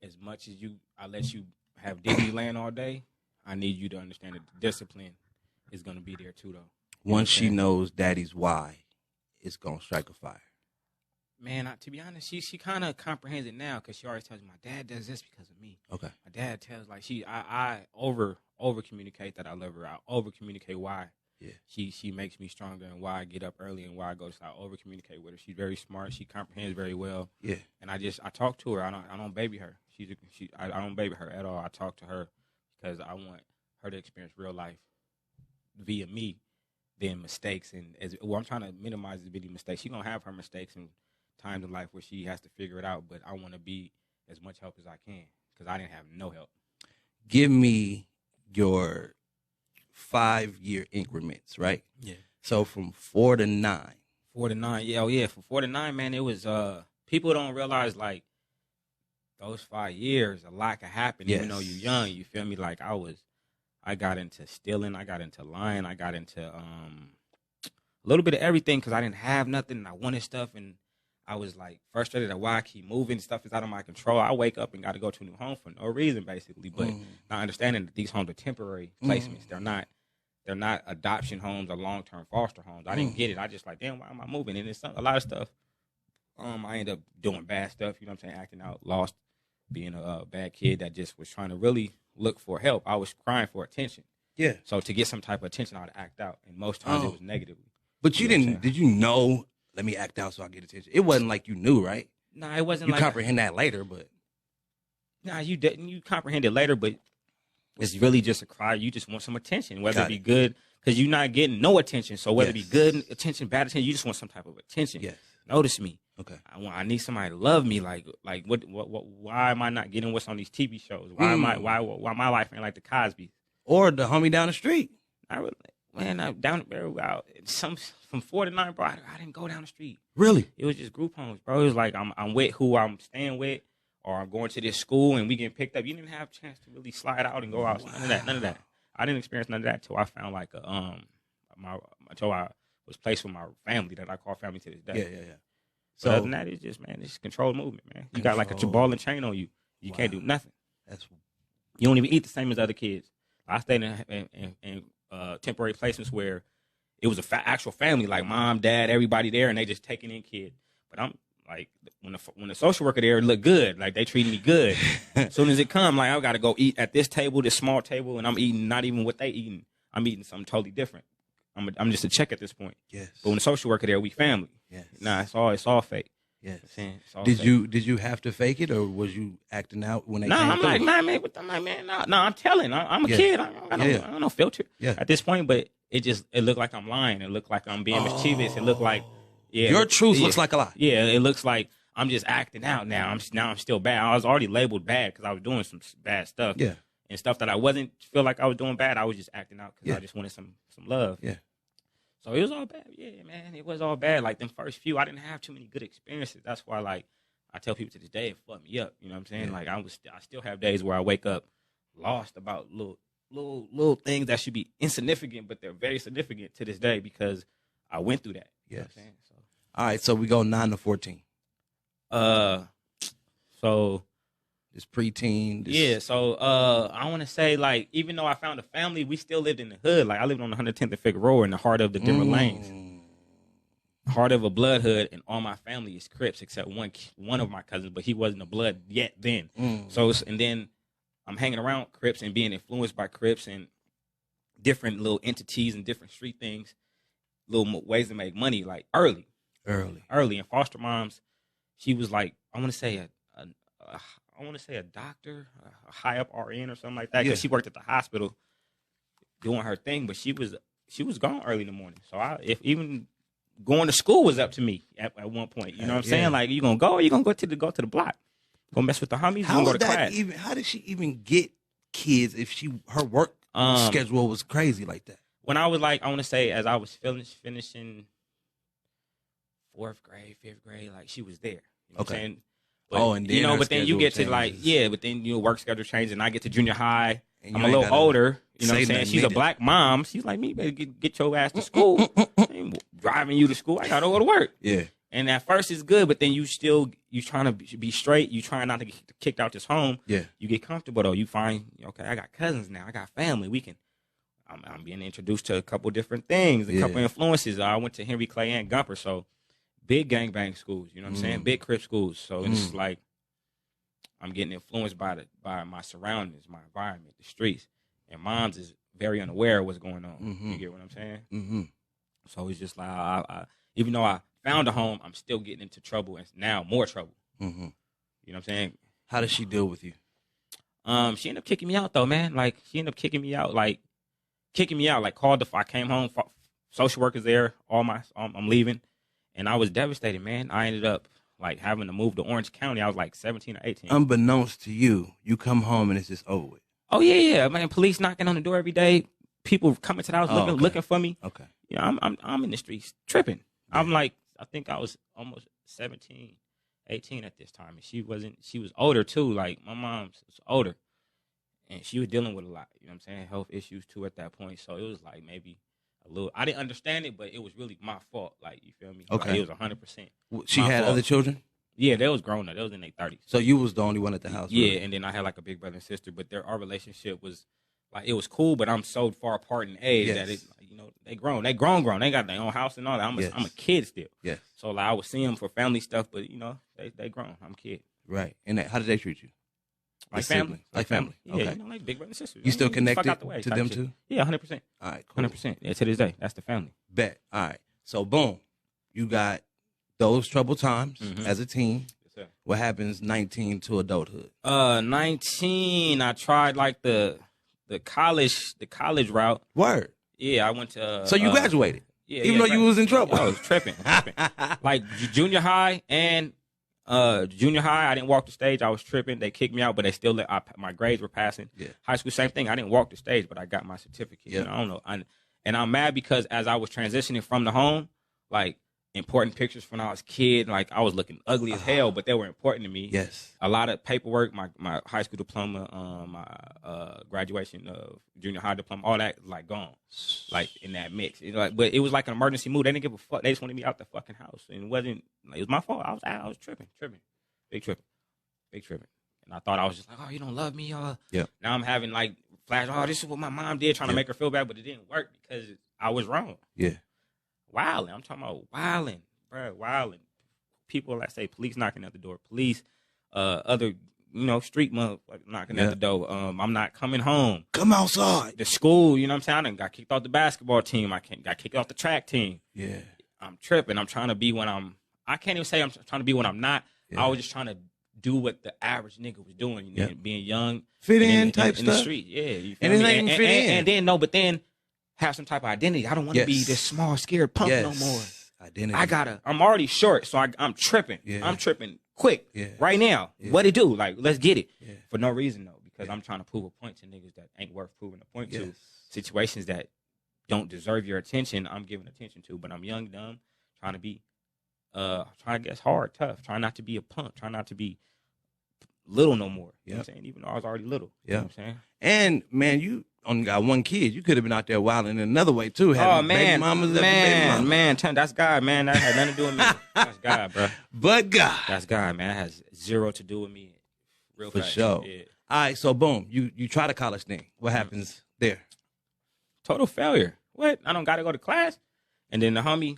as much as I let you have Disneyland all day. I need you to understand that the discipline is gonna be there too, though. Once she knows daddy's why, it's gonna strike a fire. Man, to be honest, she kind of comprehends it now because she always tells me my dad does this because of me. Okay. My dad tells I over communicate that I love her. I over communicate why she makes me stronger and why I get up early and why I go to sleep. I over communicate with her. She's very smart. She comprehends very well. Yeah. And I talk to her. I don't baby her. I don't baby her at all. I talk to her because I want her to experience real life via me, than mistakes. And I'm trying to minimize as many mistakes. She's gonna have her mistakes and times in life where she has to figure it out, but I want to be as much help as I can because I didn't have no help. Give me your 5-year increments, right? Yeah. So from 4 to 9. 4 to 9, yeah, from 4 to 9, man, it was people don't realize like those 5 years, a lot could happen. Yes. Even though you're young, you feel me? Like I got into stealing, I got into lying, I got into a little bit of everything because I didn't have nothing and I wanted stuff and I was like frustrated at why I keep moving. Stuff is out of my control. I wake up and got to go to a new home for no reason, basically. But not understanding that these homes are temporary placements. They're not adoption homes or long-term foster homes. I didn't get it. I just like, damn, why am I moving? And it's a lot of stuff. I ended up doing bad stuff. You know what I'm saying? Acting out, lost, being a bad kid that just was trying to really look for help. I was crying for attention. Yeah. So to get some type of attention, I would act out, and most times it was negatively. But you didn't. Did you know? Let me act out so I get attention. It wasn't like you knew, right? Nah, it wasn't. You like comprehend that later, but nah, you didn't. You comprehend it later, but it's really just a cry. You just want some attention, whether it be good, because you're not getting no attention. So whether it be good attention, bad attention, you just want some type of attention. Yes. Notice me. Okay. I need somebody to love me. Like what? Why am I not getting what's on these TV shows? Why am I? Why my life ain't like the Cosby's or the homie down the street? I really. Man, I'm down very well. From 4 to 9, bro. I didn't go down the street. Really? It was just group homes, bro. It was like I'm with who I'm staying with, or I'm going to this school and we getting picked up. You didn't have a chance to really slide out and go out. Wow. None of that. I didn't experience none of that till I found like until I was placed with my family that I call family to this day. Yeah. So other than that, it's just, man, it's controlled movement, man. You got like a ball and chain on you. You can't do nothing. You don't even eat the same as other kids. I stayed in temporary placements where it was actual family, like mom, dad, everybody there, and they just taking in kids. But I'm like, when the social worker there looked good, like they treated me good. As soon as it come, like I got to go eat at this table, this small table, and I'm eating not even what they eating. I'm eating something totally different. I'm just a check at this point. Yes. But when the social worker there, we family. Yes. Nah, it's all fake. Yes. Did you have to fake it, or was you acting out when they came I'm through? like, nah, man, no, I'm telling. I'm a kid. I don't know filter at this point, but it looked like I'm lying. It looked like I'm being mischievous. It looked like, your truth looks like a lie. Yeah, it looks like I'm just acting out now. I'm still bad. I was already labeled bad because I was doing some bad stuff. Yeah. And stuff that I wasn't feel like I was doing bad. I was just acting out because I just wanted some love. Yeah. So it was all bad. Yeah, man, it was all bad. Like them first few, I didn't have too many good experiences. That's why, like, I tell people to this day, it fucked me up. You know what I'm saying? Yeah. Like, I still have days where I wake up lost about little things that should be insignificant, but they're very significant to this day because I went through that. You know what I'm saying? So. All right, so we go 9 to 14. So this preteen. Yeah, so I want to say, like, even though I found a family, we still lived in the hood. Like, I lived on 110th and Figueroa in the heart of the Denver Lanes. Heart of a blood hood, and all my family is Crips except one of my cousins, but he wasn't a blood yet then. So, and then I'm hanging around Crips and being influenced by Crips and different little entities and different street things, little ways to make money, like early. And foster moms, she was like, I want to say a doctor, a high up RN or something like that, because she worked at the hospital doing her thing, but she was gone early in the morning. So if even going to school was up to me at one point. You know what I'm saying? Like, you gonna go or you gonna go to the block? Go mess with the homies? How you gonna go to that class? even? How did she even get kids if her work schedule was crazy like that? When I was like, I want to say, as I was finishing 4th grade, 5th grade, like, she was there. You know what I'm saying? But, and then but then you get to but then work schedule changes, and I get to junior high. I'm a little older. You know what I'm saying? She's a black mom. She's like, me, better get your ass to school. I ain't driving you to school. I gotta go to work. Yeah. And at first it's good, but then you trying to be straight. You trying not to get kicked out this home. Yeah. You get comfortable though. You find, okay, I got cousins now. I got family. I'm being introduced to a couple different things, a couple influences. I went to Henry Clay and Gumper, so big gangbang schools. You know what I'm saying? Big Crip schools. So it's like I'm getting influenced by my surroundings, my environment, the streets. And moms is very unaware of what's going on. You get what I'm saying? So it's just like, I even though I found a home, I'm still getting into trouble, and now more trouble. You know what I'm saying? How does she deal with you? She ended up kicking me out though, man. Like, she ended up kicking me out. Like, called I came home, social workers there, I'm leaving, and I was devastated, man. I ended up like having to move to Orange County. I was like 17 or 18. Unbeknownst to you, you come home and it's just over with. Oh yeah, man. Police knocking on the door every day. People coming to the house looking for me. Okay. Yeah, I'm in the streets tripping. Yeah. I'm like, I think I was almost 17, 18 at this time, and she was older too. Like, my mom's was older, and she was dealing with a lot. You know what I'm saying? Health issues too at that point. So it was like maybe a little. I didn't understand it, but it was really my fault. Like, you feel me? Okay. Like, it was 100%. She had other children? Yeah, they was grown up. They was in their 30s. So you was the only one at the house? Yeah, really? And then I had like a big brother and sister, but our relationship was like, it was cool, but I'm so far apart in age that it's like, they grown. They grown. They got their own house and all that. I'm a kid still. Yes. So like, I would see them for family stuff, but they grown. I'm a kid. Right. And how did they treat you? Like family. Like family. Yeah, okay. Like big brother and sister. You still connected to them shit. too? Yeah, 100%. All right, cool. 100%. Yeah, to this day, that's the family. Bet. All right. So boom, you got those troubled times as a teen. Yes, sir. What happens 19 to adulthood? 19, I tried like the college route. Word. Yeah, I went to. So you graduated. Yeah, even though you was in trouble. I was tripping. Like junior high and junior high, I didn't walk the stage. I was tripping. They kicked me out, but they still my grades were passing. Yeah. High school, same thing. I didn't walk the stage, but I got my certificate. Yeah. I don't know. And I'm mad because as I was transitioning from the home, like, important pictures from when I was a kid, like, I was looking ugly as hell, but they were important to me. Yes. A lot of paperwork, my high school diploma, my graduation of junior high diploma, all that, like, gone, like, in that mix. But it was like an emergency move. They didn't give a fuck. They just wanted me out the fucking house, and it wasn't. Like, it was my fault. I was tripping, big tripping. And I thought I was just like, oh, you don't love me, y'all. Yeah. Now I'm having like flash. Oh, this is what my mom did, trying to make her feel bad, but it didn't work because I was wrong. Yeah. Wilding. I'm talking about wilding, bro. Wilding. People that say police knocking at the door, police, other, street motherfuckers knocking at the door. I'm not coming home. Come outside. The school, you know what I'm saying? I done got kicked off the basketball team. Got kicked off the track team. Yeah. I'm tripping. I'm trying to be when I can't even say I'm trying to be when I'm not. Yeah. I was just trying to do what the average nigga was doing, being young, fit in type in stuff. the street. Yeah, you feel and me? it ain't fit in. But then have some type of identity. I don't want to be this small, scared punk no more. Identity. I'm already short, so I'm tripping. Yeah. I'm tripping quick right now. Yeah. What it do? Like, let's get it. Yeah. For no reason, though, because I'm trying to prove a point to niggas that ain't worth proving a point to. Situations that don't deserve your attention, I'm giving attention to. But I'm young, dumb, trying to guess hard, tough, trying not to be a punk, trying not to be little no more. You know what I'm saying? Even though I was already little. You know what I'm saying? And, man, you only got one kid. You could have been out there wilding in another way, too. Baby mamas that's God, man. That had nothing to do with me. That's God, bro. But God. That's God, man. That has zero to do with me. Real For facts. sure. Yeah. All right, so boom, you try the college thing. What happens there? Total failure. What? I don't got to go to class. And then the homie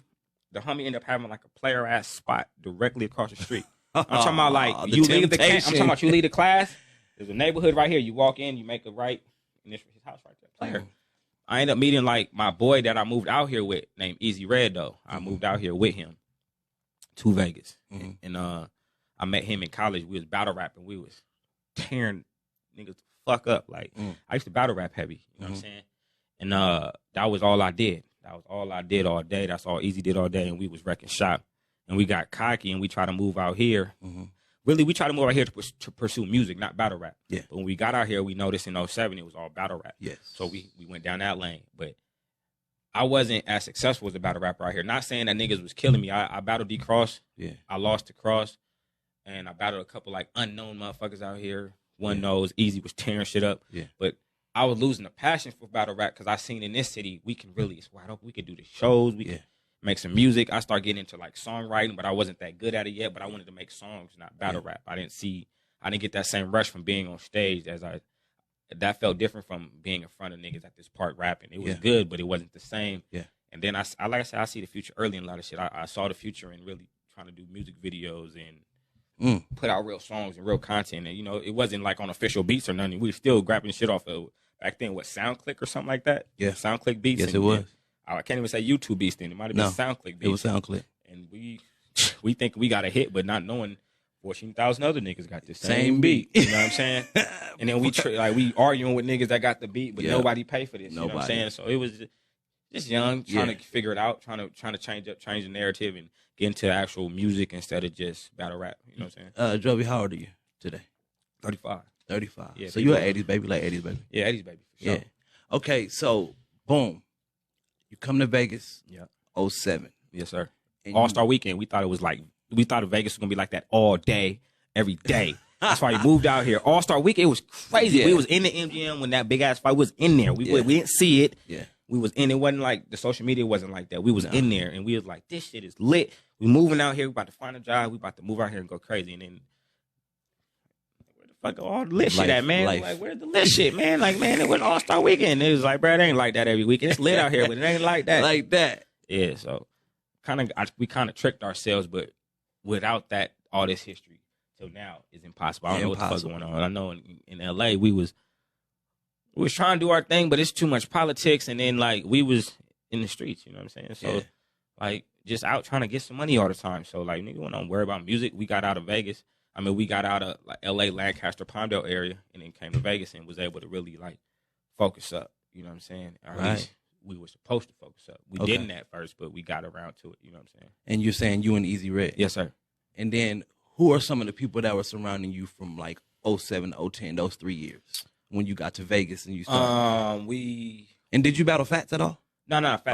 ended up having like a player ass spot directly across the street. I'm talking about like the you leave the temptation. I'm talking about you leave the class. There's a neighborhood right here. You walk in, you make a right, and there's his house right there. Player. I ended up meeting like my boy that I moved out here with, named Easy Red though. I moved out here with him to Vegas, and I met him in college. We was battle rapping. We was tearing niggas the fuck up. Like I used to battle rap heavy. You know what I'm saying? And that was all I did. That was all I did all day. That's all Easy did all day. And we was wrecking shop. And we got cocky and we tried to move out here. Really, we tried to move out here to pursue music, not battle rap. Yeah. But when we got out here, we noticed in 07 it was all battle rap. Yes. So we went down that lane. But I wasn't as successful as a battle rapper out here. Not saying that niggas was killing me. I battled D-Cross. Yeah. I lost to Cross. And I battled a couple like unknown motherfuckers out here. One knows Easy was tearing shit up. Yeah. But I was losing the passion for battle rap because I seen in this city we can really, it's wide open. We could do the shows. We could make some music. I started getting into like songwriting, but I wasn't that good at it yet. But I wanted to make songs, not battle rap. I didn't get that same rush from being on stage that felt different from being in front of niggas at this park rapping. It was good, but it wasn't the same. Yeah. And then like I said, I see the future early in a lot of shit. I saw the future in really trying to do music videos and put out real songs and real content. And, you know, it wasn't like on official beats or nothing. We were still grabbing shit off of, back then, SoundClick or something like that? Yeah. SoundClick beats. Yes, it was. I can't even say YouTube beats then. It might have been SoundClick beats. It was SoundClick. And we think we got a hit, but not knowing 14,000 other niggas got the same beat. You know what I'm saying? And then we arguing with niggas that got the beat, but nobody pay for this. Nobody. You know what I'm saying? So it was just young, trying to figure it out, trying to change the narrative and get into actual music instead of just battle rap. You know what I'm saying? Jovi, how old are you today? 35. 35. Yeah, so you're an 80s baby, like 80s baby. Yeah, 80s baby. For sure. Yeah. Okay, so boom. You come to Vegas. Yeah. 07. Yes, sir. And All-Star Weekend. We thought Vegas was gonna be like that all day, every day. That's why we moved out here. All-Star Weekend, it was crazy. Yeah. We was in the MGM when that big ass fight was in there. We didn't see it. Yeah. We was in it. Wasn't like the social media wasn't like that. We was in there and we was like, this shit is lit. We moving out here. We about to find a job. We about to move out here and go crazy. And then where the fuck all the lit shit at, man? Like, where's the lit shit, man? Like, man, it was All-Star Weekend. It was like, bro, it ain't like that every weekend. It's lit out here, but it ain't like that. Like that. Yeah, so we kind of tricked ourselves, but without that, all this history till now is impossible. I don't know what the fuck's going on. I know in LA we was trying to do our thing, but it's too much politics, and then like we was in the streets, you know what I'm saying? So like just out trying to get some money all the time. So like nigga, don't worry about music. We got out of Vegas. I mean, we got out of like LA, Lancaster, Palmdale area, and then came to Vegas and was able to really like focus up. You know what I'm saying? Or at least we were supposed to focus up. We didn't at first, but we got around to it. You know what I'm saying? And you're saying you and Easy Red. Yes, sir. And then who are some of the people that were surrounding you from like 07, 010, those 3 years when you got to Vegas and you started? And did you battle Fats at all? No, not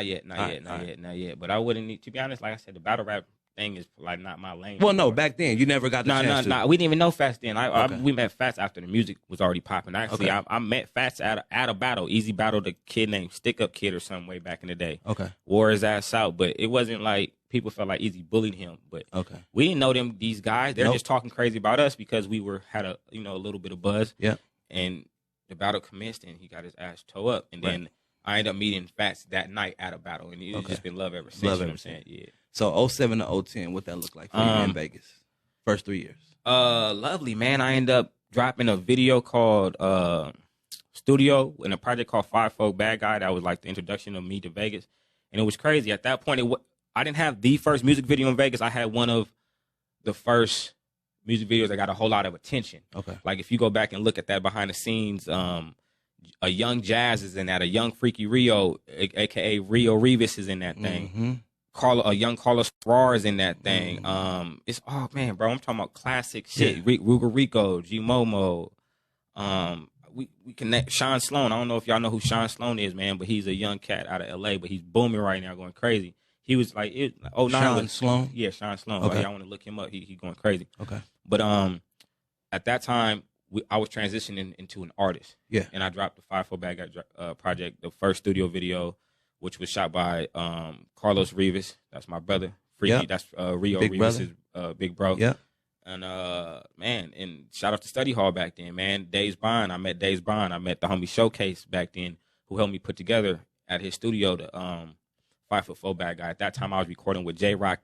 yet. Not yet. But I wouldn't need, to be honest, like I said, the battle rap thing is like not my lane. Well, no, back then you never got the chance to. No. We didn't even know Fats then. We met Fats after the music was already popping. Actually, I met Fats at a battle. Easy battled a kid named Stick Up Kid or something way back in the day. Okay. Wore his ass out, but it wasn't like people felt like Easy bullied him. But we didn't know these guys. They're just talking crazy about us because we had a little bit of buzz. Yeah. And the battle commenced and he got his ass toe up. And then I ended up meeting Fats that night at a battle. And it's just been love ever since. You know what I'm saying? Yeah. So 07 to 010, what that look like for you in Vegas? First 3 years. Lovely, man. I ended up dropping a video called Studio in a project called Fivefold Bad Guy. That was like the introduction of me to Vegas. And it was crazy. At that point, I didn't have the first music video in Vegas. I had one of the first music videos that got a whole lot of attention. Okay. Like if you go back and look at that behind the scenes, a young Jazz is in that. A young Freaky Rio, a.k.a. Rio Rivas is in that thing. Mm-hmm. A young Carlos Farrar is in that thing. It's man, bro. I'm talking about classic shit. Ruger Rico, G Momo. We connect Sean Sloan. I don't know if y'all know who Sean Sloan is, man, but he's a young cat out of LA, but he's booming right now, going crazy. He was like Sean Sloan? Yeah, Sean Sloan. Okay. Y'all want to look him up. He going crazy. Okay. But at that time I was transitioning into an artist. Yeah. And I dropped the Fivefold Bad Guy project, the first studio video, which was shot by Carlos Rivas. That's my brother. Freaky. Yep. That's Rio Rivas' big bro. Yeah. And man, and shout out to Study Hall back then, man. Days Bond, I met Days Bond. I met the homie Showcase back then, who helped me put together at his studio the 5'4" bad guy. At that time, I was recording with J Rock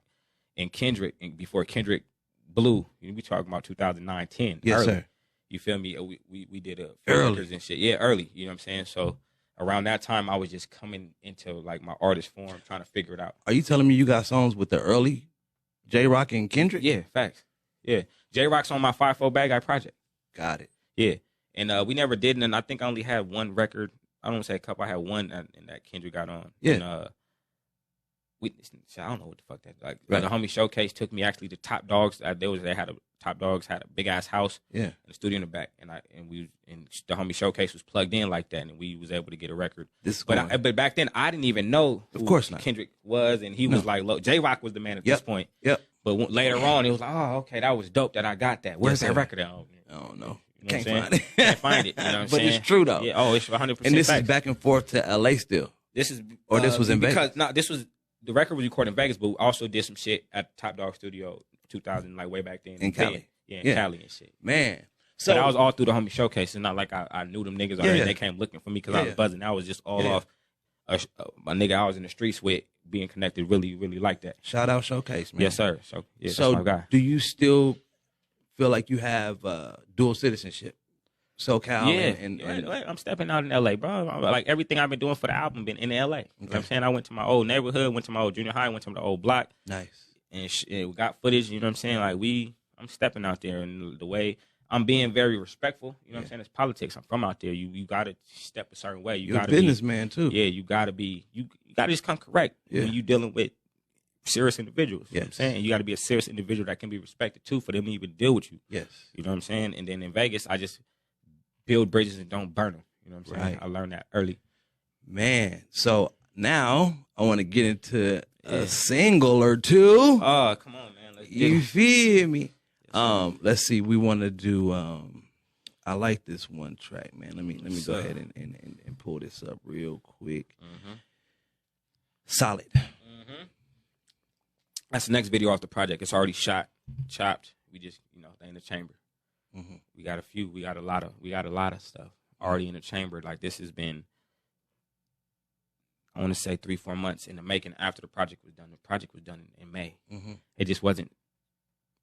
and Kendrick, and before Kendrick blew. We talking about 2009, 10. Yes, early. sir. You feel me? We did a Early. records and shit. Yeah, early. You know what I'm saying? So around that time, I was just coming into like my artist form, trying to figure it out. Are you telling me you got songs with the early J Rock and Kendrick? Yeah, facts. Yeah, J Rock's on my 5'4" bad guy project. Got it. Yeah, and we never did, and I think I only had one record. I don't want to say a couple. I had one, and that Kendrick got on. Yeah. And, I don't know what the fuck that like. Right. The homie Showcase took me actually to Top Dogs. Top Dogs had a big ass house. Yeah. And a studio in the back, and the homie Showcase was plugged in like that, and we was able to get a record. But back then I didn't even know who Of course not. Kendrick was, and he was like, look, J Rock was the man at this point. Yep. But later on, it was like, oh, okay, that was dope that I got that. Where's Yes, that sir. record at? I don't know. You know Can't what I'm find saying? it. Can't find it. You know what I'm But saying? it's true though. Yeah. Oh, it's 100%. And this facts. is back and forth to LA still. This is this was in because Vegas? no, this was the record was recorded in Vegas, but we also did some shit at Top Dog Studio 2000, like way back then In Cali. Yeah, in Cali and shit. Man. So that was all through the homie Showcase. It's not like I knew them niggas already. Yeah. They came looking for me because I was Yeah. buzzing. That was just all off my nigga I was in the streets with, being connected really, really like that. Shout out Showcase, man. Yes, sir. So yeah, So that's my guy. do you still feel like you have dual citizenship? SoCal and I'm stepping out in LA, bro. Like everything I've been doing for the album been in LA. You know what I'm saying? I went to my old neighborhood, went to my old junior high, went to the old block. Nice. And we got footage, you know what I'm saying? Like I'm stepping out there, and the way I'm being very respectful, you know what I'm saying? It's politics. I'm from out there. You got to step a certain way. You're a businessman too. Yeah, you got to be, you got to just come correct when you dealing with serious individuals. You know what I'm saying? You got to be a serious individual that can be respected too for them to even deal with you. Yes. You know what I'm saying? And then in Vegas, I just build bridges and don't burn them. You know what I'm saying? Right. I learned that early. Man, so now I want to get into a single or two. Oh, come on, man. Let's get You it. feel me? Let's see. We want to do. I like this one track, man. Let me go ahead and pull this up real quick. Solid. That's the next video off the project. It's already shot, chopped. We just, they in the chamber. We got a few. We got a lot of stuff already in the chamber. Like this has been, I want to say 3-4 months in the making after the project was done. The project was done in May. It just wasn't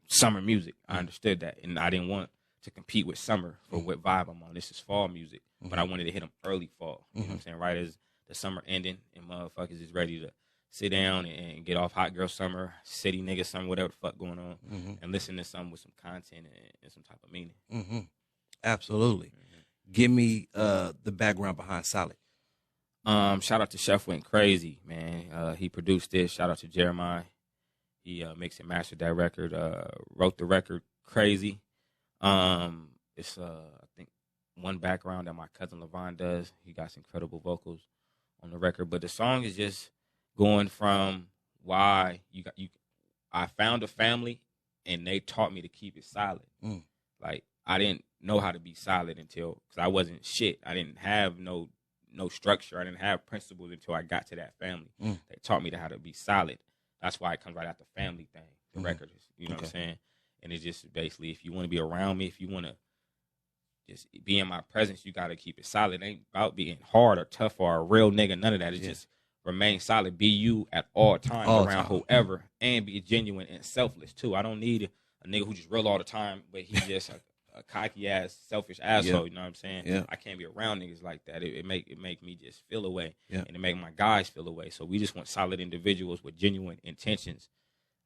summer music. I understood that, and I didn't want to compete with summer for what vibe I'm on. This is fall music, but I wanted to hit them early fall. You know what I'm saying? Right as the summer ending and motherfuckers is ready to sit down and get off hot girl summer, city nigga summer, whatever the fuck going on, and listen to something with some content and some type of meaning. Absolutely. Give me the background behind Solid. Shout out to Chef Went Crazy, man. He produced this. Shout out to Jeremiah. He mixed and mastered that record. Wrote the record Crazy. It's I think one background that my cousin Levon does. He got some incredible vocals on the record, but the song is just going from why I found a family and they taught me to keep it solid. Like I didn't know how to be solid because I wasn't shit. I didn't have no structure. I didn't have principles until I got to that family. They taught me how to be solid. That's why it comes right after family thing. The record is, you know what I'm saying? And it's just basically, if you want to be around me, if you want to just be in my presence, you got to keep it solid. It ain't about being hard or tough or a real nigga. None of that. It's just remain solid. Be you at all times around whoever, and be genuine and selfless too. I don't need a nigga who just real all the time, but he just a cocky ass, selfish asshole. You know what I'm saying? Yeah. I can't be around niggas like that. It make me just feel away, Yeah. and it make my guys feel away. So we just want solid individuals with genuine intentions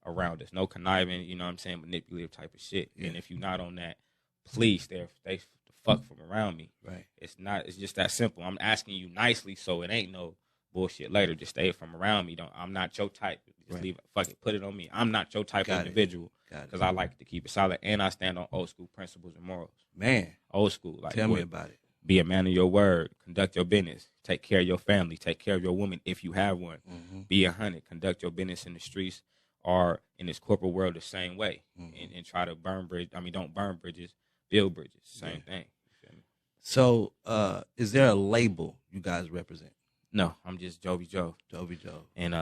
around us. No conniving, you know what I'm saying, manipulative type of shit. Yeah. And if you're not on that, please stay the fuck from around me. Right. It's just that simple. I'm asking you nicely, so it ain't no bullshit later. Just stay from around me. I'm not your type. Just leave it. Fuck it. Put it on me. I'm not your type of individual. Because I like to keep it solid, and I stand on old school principles and morals. Man. Old school. Like, Tell me about it. Be a man of your word. Conduct your business. Take care of your family. Take care of your woman if you have one. Be 100. Conduct your business in the streets or in this corporate world the same way. And try to don't burn bridges. Build bridges. Same thing. You feel me? So is there a label you guys represent? No, I'm just Jovi Joe. Jovi Joe. And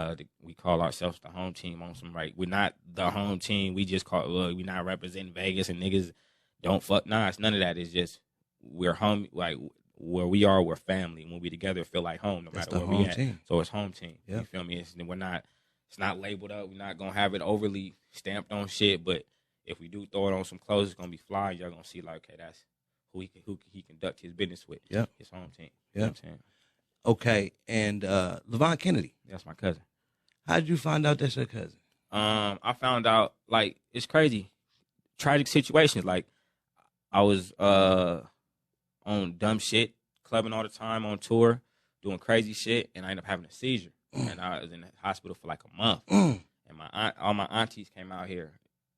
we call ourselves the home team on some we're not the home team. We just we're not representing Vegas and niggas don't fuck. Nah, it's none of that. It's just we're home. Like where we are, we're family. When we together, it feel like home no matter where we at. Team. So it's home team. Yep. You feel me? It's not labeled up. We're not gonna have it overly stamped on shit. But if we do throw it on some clothes, it's gonna be fly. Y'all gonna see like, okay, that's who he conduct his business with. Yep. His home team. Yep. You know what I'm saying? Okay, and Levon Kennedy. That's my cousin. How did you find out that's your cousin? I found out, like, it's crazy. Tragic situations. Like, I was on dumb shit, clubbing all the time, on tour, doing crazy shit, and I ended up having a seizure. And I was in the hospital for like a month. And all my aunties came out here,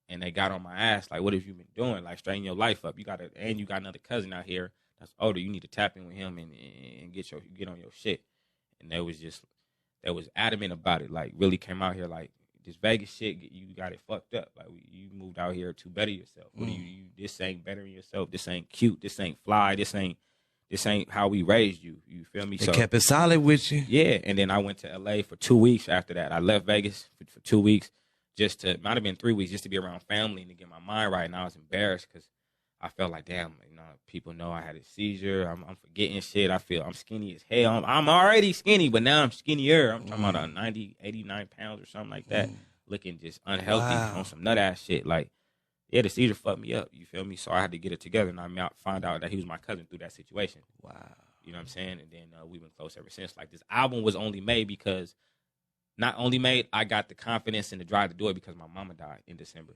and they got on my ass, like, what have you been doing? Like, straighten your life up. You got another cousin out here that's older. You need to tap in with him and get on your shit. And they was adamant about it. Like, really came out here like, this Vegas shit, you got it fucked up. Like, you moved out here to better yourself. What do you this ain't bettering yourself. This ain't cute. This ain't fly. This ain't how we raised you. You feel me? They kept it solid with you. Yeah. And then I went to LA for 2 weeks after that. I left Vegas for 2 weeks might have been 3 weeks, just to be around family and to get my mind right. And I was embarrassed because I felt like, damn, people know I had a seizure. I'm forgetting shit. I feel I'm skinny as hell. I'm already skinny, but now I'm skinnier. I'm talking about 90, 89 pounds or something like that. Looking just unhealthy on some nut ass shit. Like, yeah, the seizure fucked me up. You feel me? So I had to get it together, and I found out that he was my cousin through that situation. Wow. You know what I'm saying? And then we've been close ever since. Like, this album was only made because, not only made, I got the confidence and the drive to do it because my mama died in December.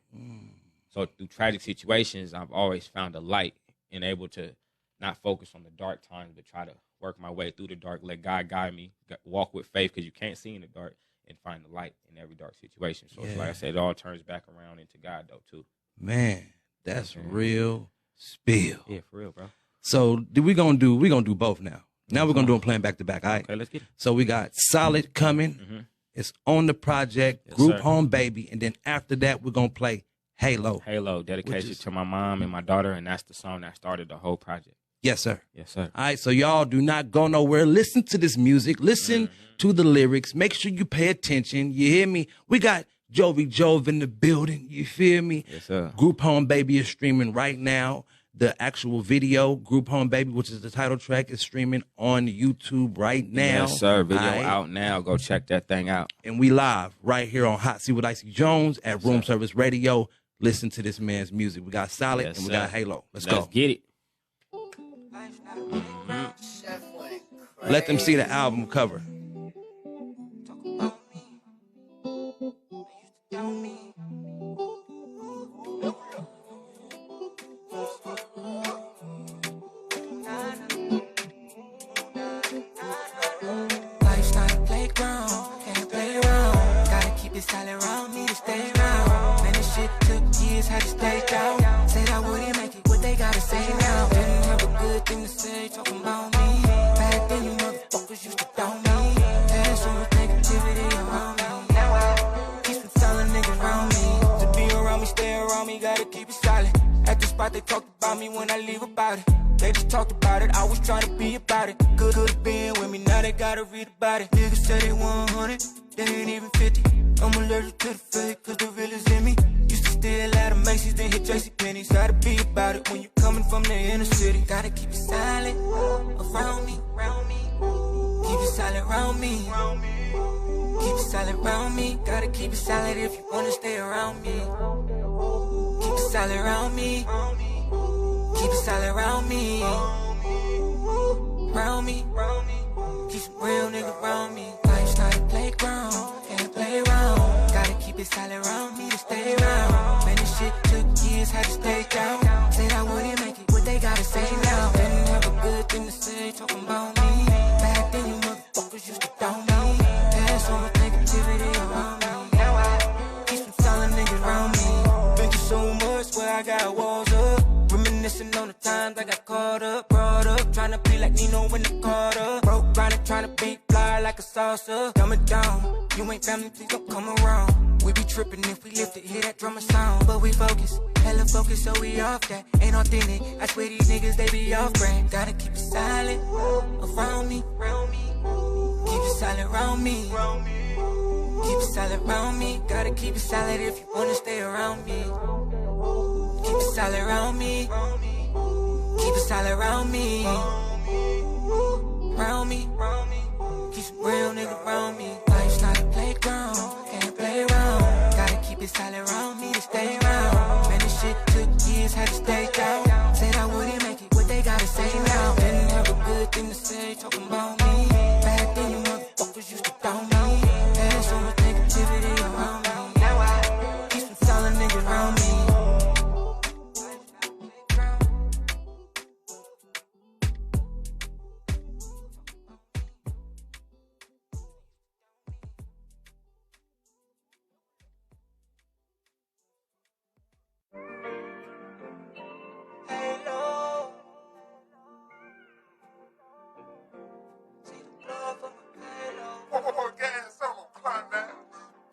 So through tragic situations, I've always found a light and able to not focus on the dark times, but try to work my way through the dark, let God guide me, walk with faith, because you can't see in the dark, and find the light in every dark situation. So it's like I said, it all turns back around into God, though, too. Man, that's real spill. Yeah, for real, bro. So we're gonna do both now. Now we're gonna do them playing back to back. All right. Okay, let's get it. So we got Solid coming. It's on the project, Group Home Baby, and then after that we're gonna play Halo. Halo, dedication to my mom and my daughter, and that's the song that started the whole project. Yes, sir. Yes, sir. All right, so y'all do not go nowhere. Listen to this music. Listen to the lyrics. Make sure you pay attention. You hear me? We got Jovi Jove in the building. You feel me? Yes, sir. Group Home Baby is streaming right now. The actual video, Group Home Baby, which is the title track, is streaming on YouTube right now. Yes, sir. Video out now. Go check that thing out. And we live right here on Hot Seat with IC Jonez at Room Service Radio. Listen to this man's music. We got Solid and we got Halo. Let's go. Get it. Let them see the album cover. Life's not a playground, can't play around. Gotta keep it solid around me to stay around. Man, this shit took years, had to stay down. Said I wouldn't make it, what they gotta say now? Didn't have a good thing to say, talking about me. Back then you motherfuckers used to down me. Had so much negativity around me. Now I keep some solid niggas around me. To be around me, stay around me, gotta keep it solid. At the spot they talked about me when I leave about it. They just talked about it, I was trying to be about it. Could've been with me, now they gotta read about it. Niggas say they 100, they ain't even 50. I'm allergic to the fake, cause the real is in me. Used to steal out of Macy's, then hit JCPenney's. Gotta be about it when you coming from the inner city. Gotta keep it silent around me. Keep it silent around me. Keep it silent around me. Gotta keep it silent if you wanna stay around me. Keep it silent around me. Keep it silent around me. Around me. Keep some real niggas around me. Life's not a playground, can't play around. Gotta keep it silent around me to stay around. Man, this shit took years, had to stay down. Said I wouldn't make it, what they gotta say now? Didn't have a good thing to say, talking about me. Back then you motherfuckers used to down me. Had so much negativity around me. Now I keep some solid niggas around me. Been through so much where I got walls up. Reminiscing on the times I got caught up, brought up, tryna be like Nino in the Carter. Broke grinding, tryna be fly like a salsa. Dumbing down, you ain't family, please don't come around. We be tripping if we lift it, hear that drummer sound. But we focus, hella focus, so we off that. Ain't authentic, I swear these niggas, they be off brand. Gotta keep it silent around me. Keep it solid around me. Keep it solid around me. Gotta keep it solid if you wanna stay around me. Keep it solid around me. Keep it solid around me. Around me. Keep some real niggas around me. Life's not a playground, can't play around. Gotta keep it solid around me to stay around. Man, this shit took years, had to stay down. Said I wouldn't make it, what they gotta say now? Didn't have a good thing to say, talking about me. Back then you motherfuckers used to down me. Had so much negativity around me. Now I keep some solid niggas around me.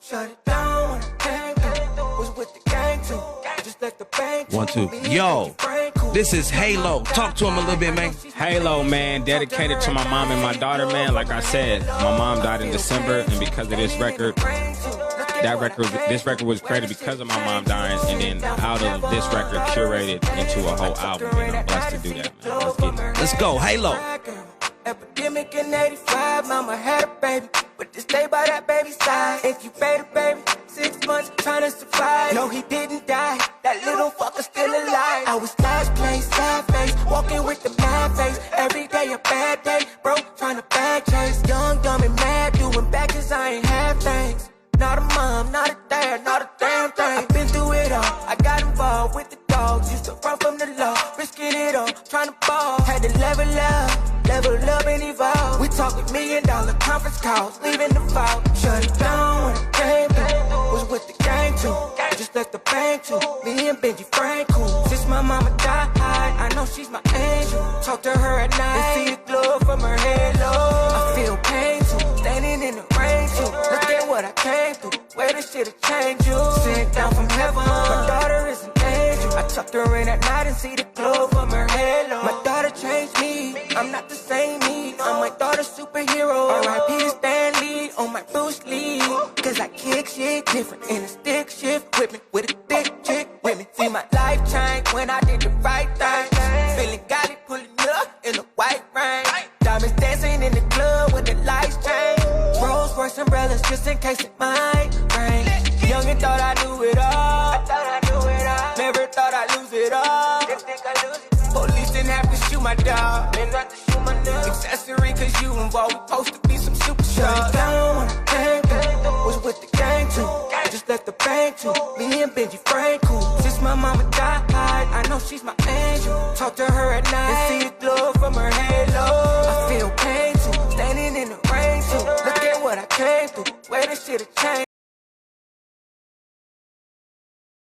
Shut it down when I came through. Was with the gang too. Just let the bank 1, 2. Yo, this is Halo. Talk to him a little bit, man. Halo, man, dedicated to my mom and my daughter, man. Like I said, my mom died in December, and because of this record, this record was created because of my mom dying, and then out of this record, curated into a whole album, and I'm blessed to do that, man. Let's get it. Let's go, Halo. Epidemic in 85, mama had a baby, but just stay by that baby's side. Incubator, baby, 6 months trying to survive. No, he didn't die, that little fucker still alive. I was last place, sad face, walking with the mad face. Every day a bad day, bro, trying to bag chase. Young, dumb, and mad, doing back cause I ain't have things. Not a mom, not a dad, not a damn thing. I've been through it all, I got involved with the dogs. Used to run from the law, risking it all, trying to ball. Had to level up and evolve. We talking $1 million conference calls, leaving the vault. Shut it down when I came through. Was with the gang too, just let the bank too. Me and Benji Frank cool. Since my mama died, I know she's my angel. Talk to her at night and see the glow from her halo. I feel pain too, standing in the rain too. Look at what I came through, where this shit'll change you. Sent down from heaven, my daughter is an angel. I tucked her in at night and see the glow from her halo. My daughter changed me, I'm not the same me. I'm my daughter's superhero. R.I.P. to Stan Lee on my Bruce Lee. Cause I kick shit different in a stick shift with me, with a thick chick with me. See my life change when I did the right thing. Feeling godly pulling up in a white rain. Diamonds dancing in the club with the lights change. Rolls Royce umbrellas just in case it might rain. Young and thought I knew it all. Never thought I'd lose it all. Police didn't have to shoot my dog. Accessory cause you involved. We supposed to be some superstars. Shut it down when I came through. Was with the gang too. Just let the bank too. Me and Benji Frank cool. Since my mama died, I know she's my angel. Talk to her at night and see the glow from her halo. I feel pain too, standing in the rain too. Look at what I came through, where this shit'll change.